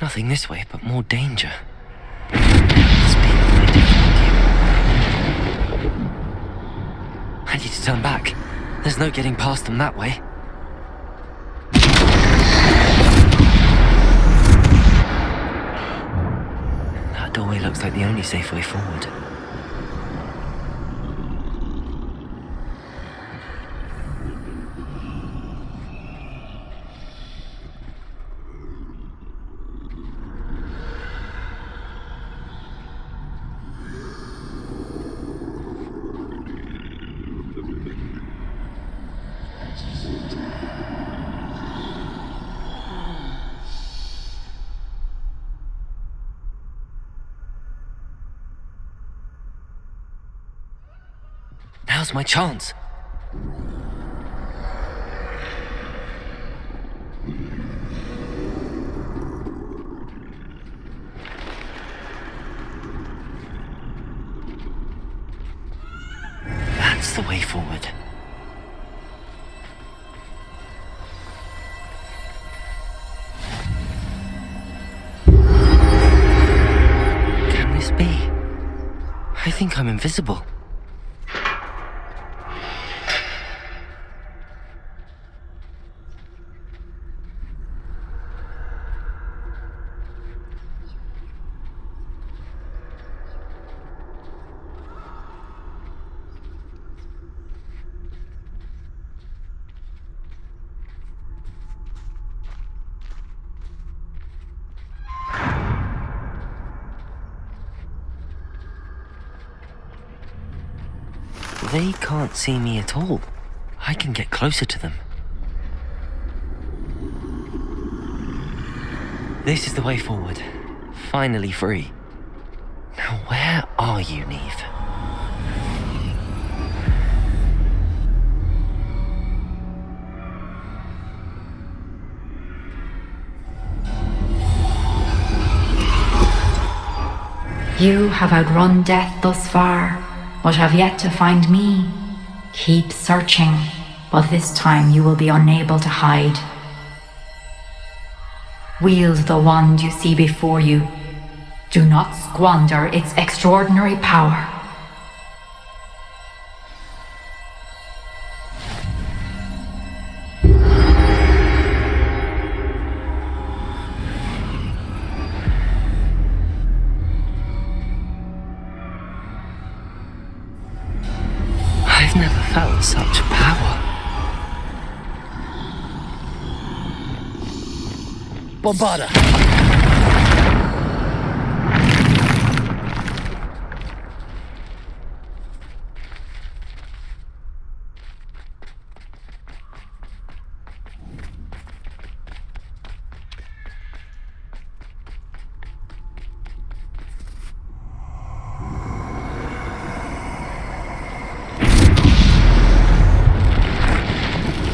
Nothing this way, but more danger. I need to turn back. There's no getting past them that way. looks like the only safe way forward. Now's my chance. That's the way forward. Can this be? I think I'm invisible. They can't see me at all. I can get closer to them. This is the way forward. Finally free. Now where are you, Neve? You have outrun death thus far, but have yet to find me. Keep searching, but this time you will be unable to hide. Wield the wand you see before you. Do not squander its extraordinary power. I've never felt such power. Bombarda!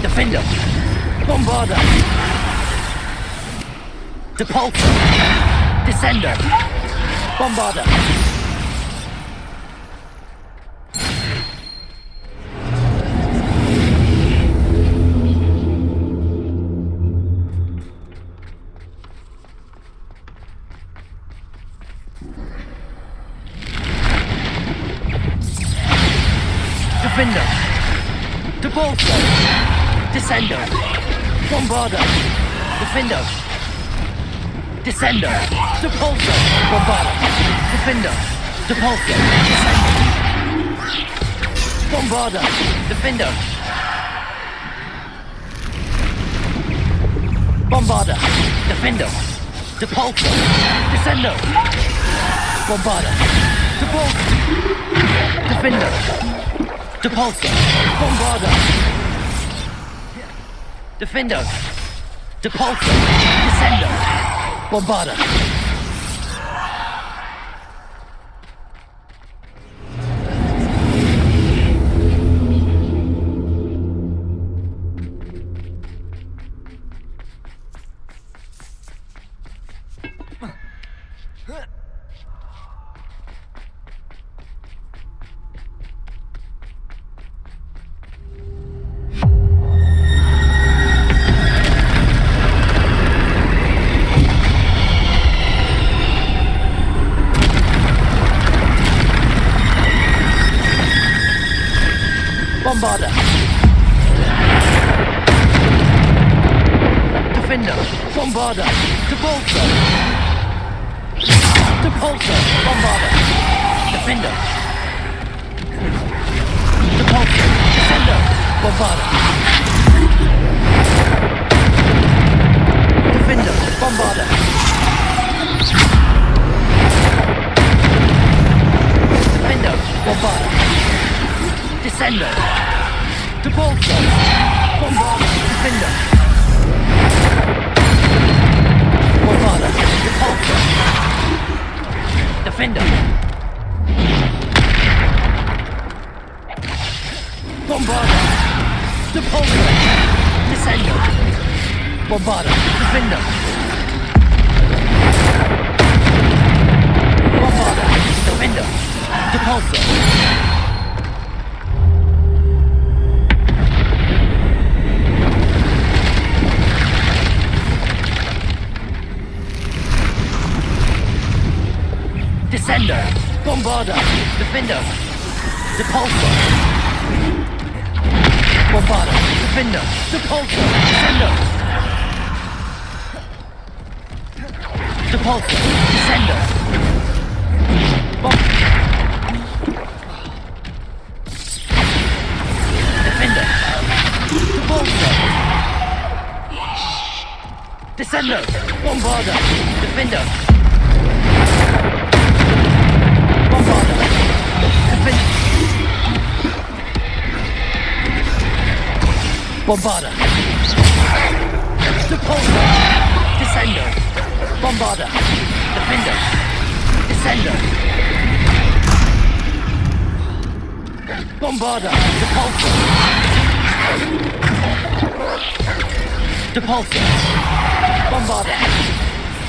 Defender! Bombarda! Depulso! Descender! Bombarda! Defender! Depulso! Descender! Bombarda! Defender! Descender! Depulso! Bombarda! Defender! Depulso! Descender! Bombarda! Defender! Bombarda! Defender! Depulso! Descender! Bombarda! Depulso! Defender! Depulso! Bombarda! Defender! Depulso! Descender! Bombarda! Bombarda! Defender! Bombarda! Depulso! Depulso! Bombarda! Defender! Depulso! Defender! Bombarda! Defender! Bombarda! Defender! Bombarda! Descender! Depulso! Bombarda! Defender! Bombarda! Depulso! Defender! Bombarda! Depulso! Descender! Bombarda! Defender! Bombarda! Defender! Depulso! Descender! Bombarda! Defender! Depulso! Bombarda! Defender! Depulso! Descender! Depulso! Descender! Defender! Depulso! Descender! Bombarda! Defender! Bombarda! Defender! Bombarda! Depulso! Descender! Bombarda! Defender! Descender! Bombarda! Depulso! Depulso! Bombarda!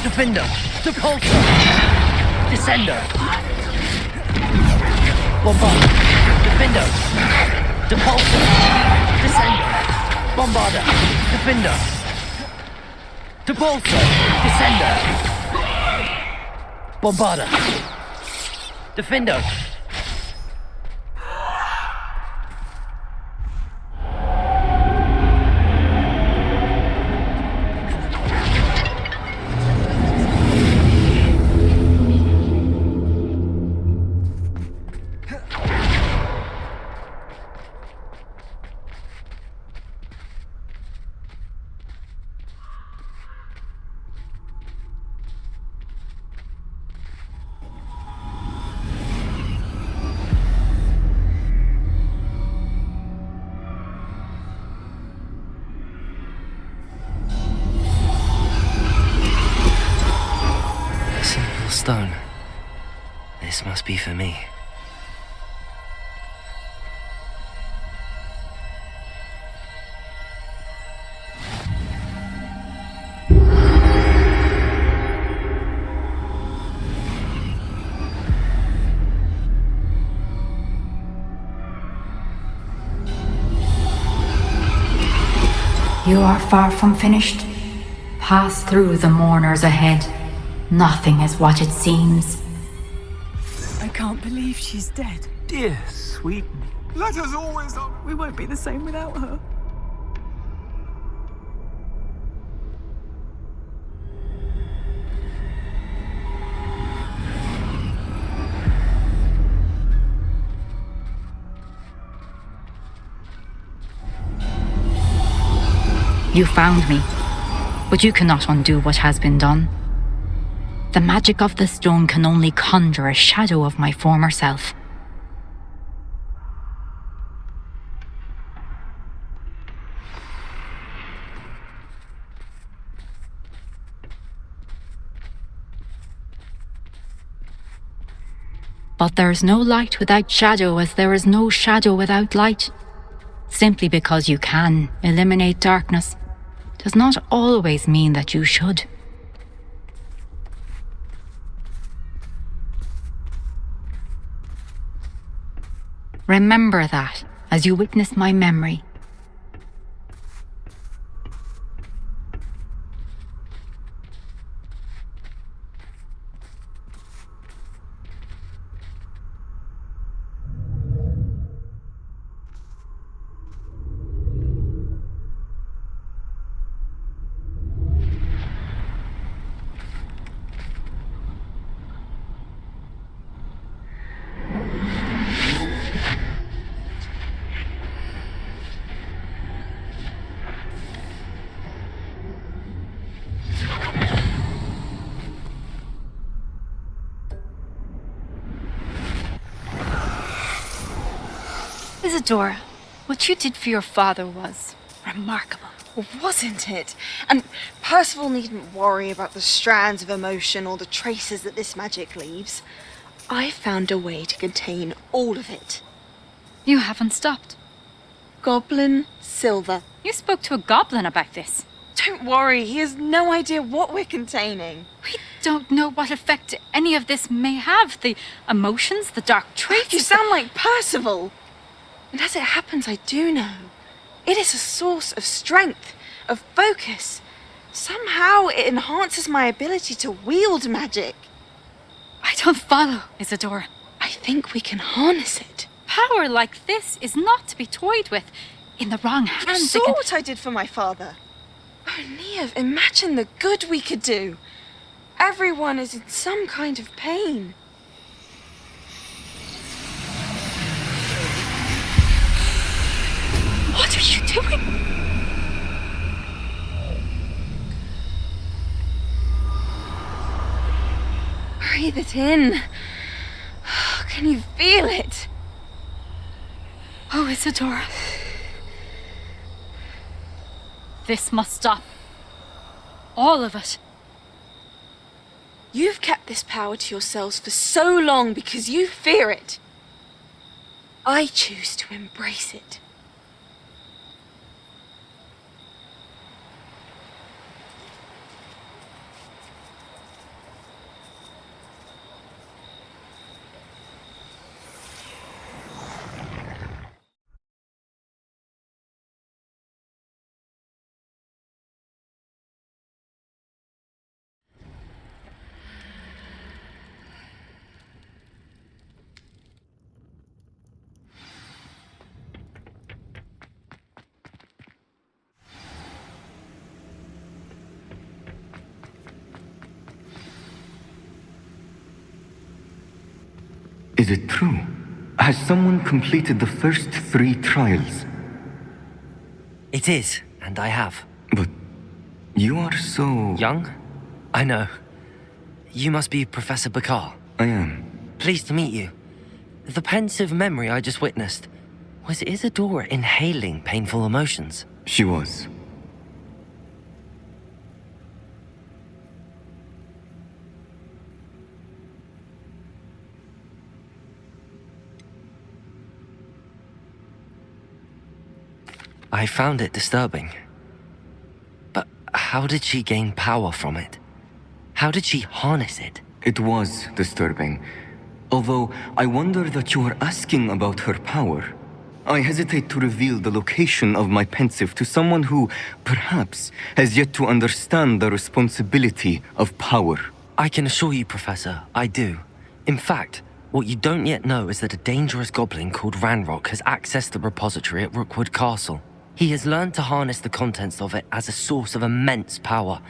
Defender! Depulso! Descender! Bombarda! Defender! Depulso! Descender! Bombarda! Defender! Depulso! Descender! Bombarda! Defender! Stone. This must be for me. You are far from finished. Pass through the mourners ahead. Nothing is what it seems. I can't believe she's dead. Dear sweet. Let us always on. We won't be the same without her. You found me, but you cannot undo what has been done. The magic of the stone can only conjure a shadow of my former self. But there is no light without shadow, as there is no shadow without light. Simply because you can eliminate darkness does not always mean that you should. Remember that as you witness my memory. Isadora, what you did for your father was remarkable. Well, wasn't it? And Percival needn't worry about the strands of emotion or the traces that this magic leaves. I found a way to contain all of it. You haven't stopped. Goblin Silver. You spoke to a goblin about this. Don't worry, he has no idea what we're containing. We don't know what effect any of this may have. The emotions, the dark traits. You sound like Percival. And as it happens, I do know. It is a source of strength, of focus. Somehow it enhances my ability to wield magic. I don't follow, Isadora. I think we can harness it. Power like this is not to be toyed with. In the wrong hands, You saw what I did for my father. Oh, Neve, imagine the good we could do. Everyone is in some kind of pain. What are you doing? Breathe it in. Can you feel it? Oh, Isadora. This must stop. All of it. You've kept this power to yourselves for so long because you fear it. I choose to embrace it. Is it true? Has someone completed the first 3 trials? It is, and I have. But you are so... Young? I know. You must be Professor Bakar. I am. Pleased to meet you. The pensive memory I just witnessed, was Isadora inhaling painful emotions? She was. I found it disturbing. But how did she gain power from it? How did she harness it? It was disturbing. Although I wonder that you are asking about her power. I hesitate to reveal the location of my pensive to someone who, perhaps, has yet to understand the responsibility of power. I can assure you, Professor, I do. In fact, what you don't yet know is that a dangerous goblin called Ranrock has accessed the repository at Rookwood Castle. He has learned to harness the contents of it as a source of immense power.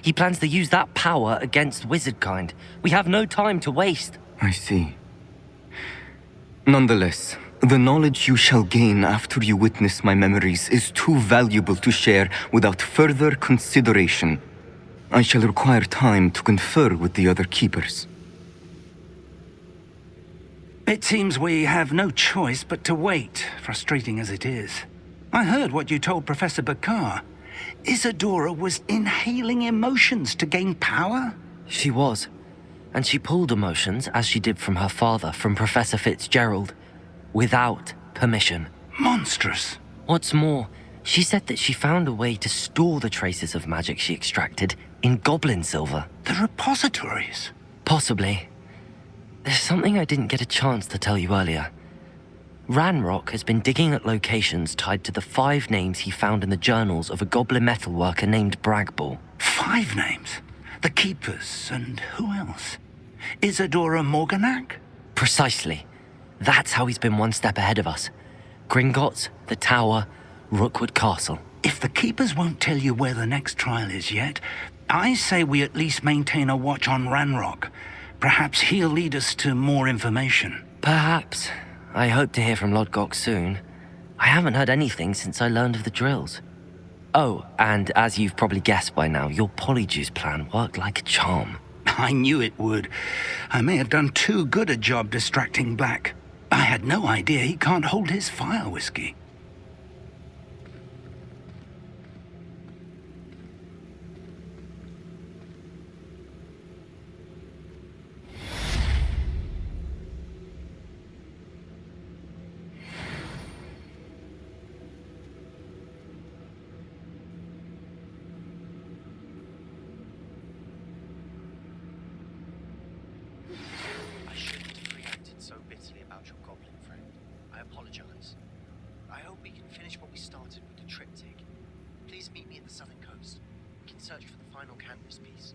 He plans to use that power against wizardkind. We have no time to waste. I see. Nonetheless, the knowledge you shall gain after you witness my memories is too valuable to share without further consideration. I shall require time to confer with the other keepers. It seems we have no choice but to wait, frustrating as it is. I heard what you told Professor Bakar. Isadora was inhaling emotions to gain power? She was. And she pulled emotions, as she did from her father, from Professor Fitzgerald, without permission. Monstrous. What's more, she said that she found a way to store the traces of magic she extracted in goblin silver. The repositories? Possibly. There's something I didn't get a chance to tell you earlier. Ranrock has been digging at locations tied to the 5 names he found in the journals of a goblin metalworker named Bragball. 5 names? The Keepers, and who else? Isadora Morganac? Precisely. That's how he's been one step ahead of us. Gringotts, the Tower, Rookwood Castle. If the Keepers won't tell you where the next trial is yet, I say we at least maintain a watch on Ranrock. Perhaps he'll lead us to more information. Perhaps. I hope to hear from Lodgok soon. I haven't heard anything since I learned of the drills. Oh, and as you've probably guessed by now, your polyjuice plan worked like a charm. I knew it would. I may have done too good a job distracting Black. I had no idea he can't hold his fire whiskey. I shouldn't have reacted so bitterly about your goblin friend. I apologize. I hope we can finish what we started with the triptych. Please meet me at the southern coast. We can search for the final canvas piece.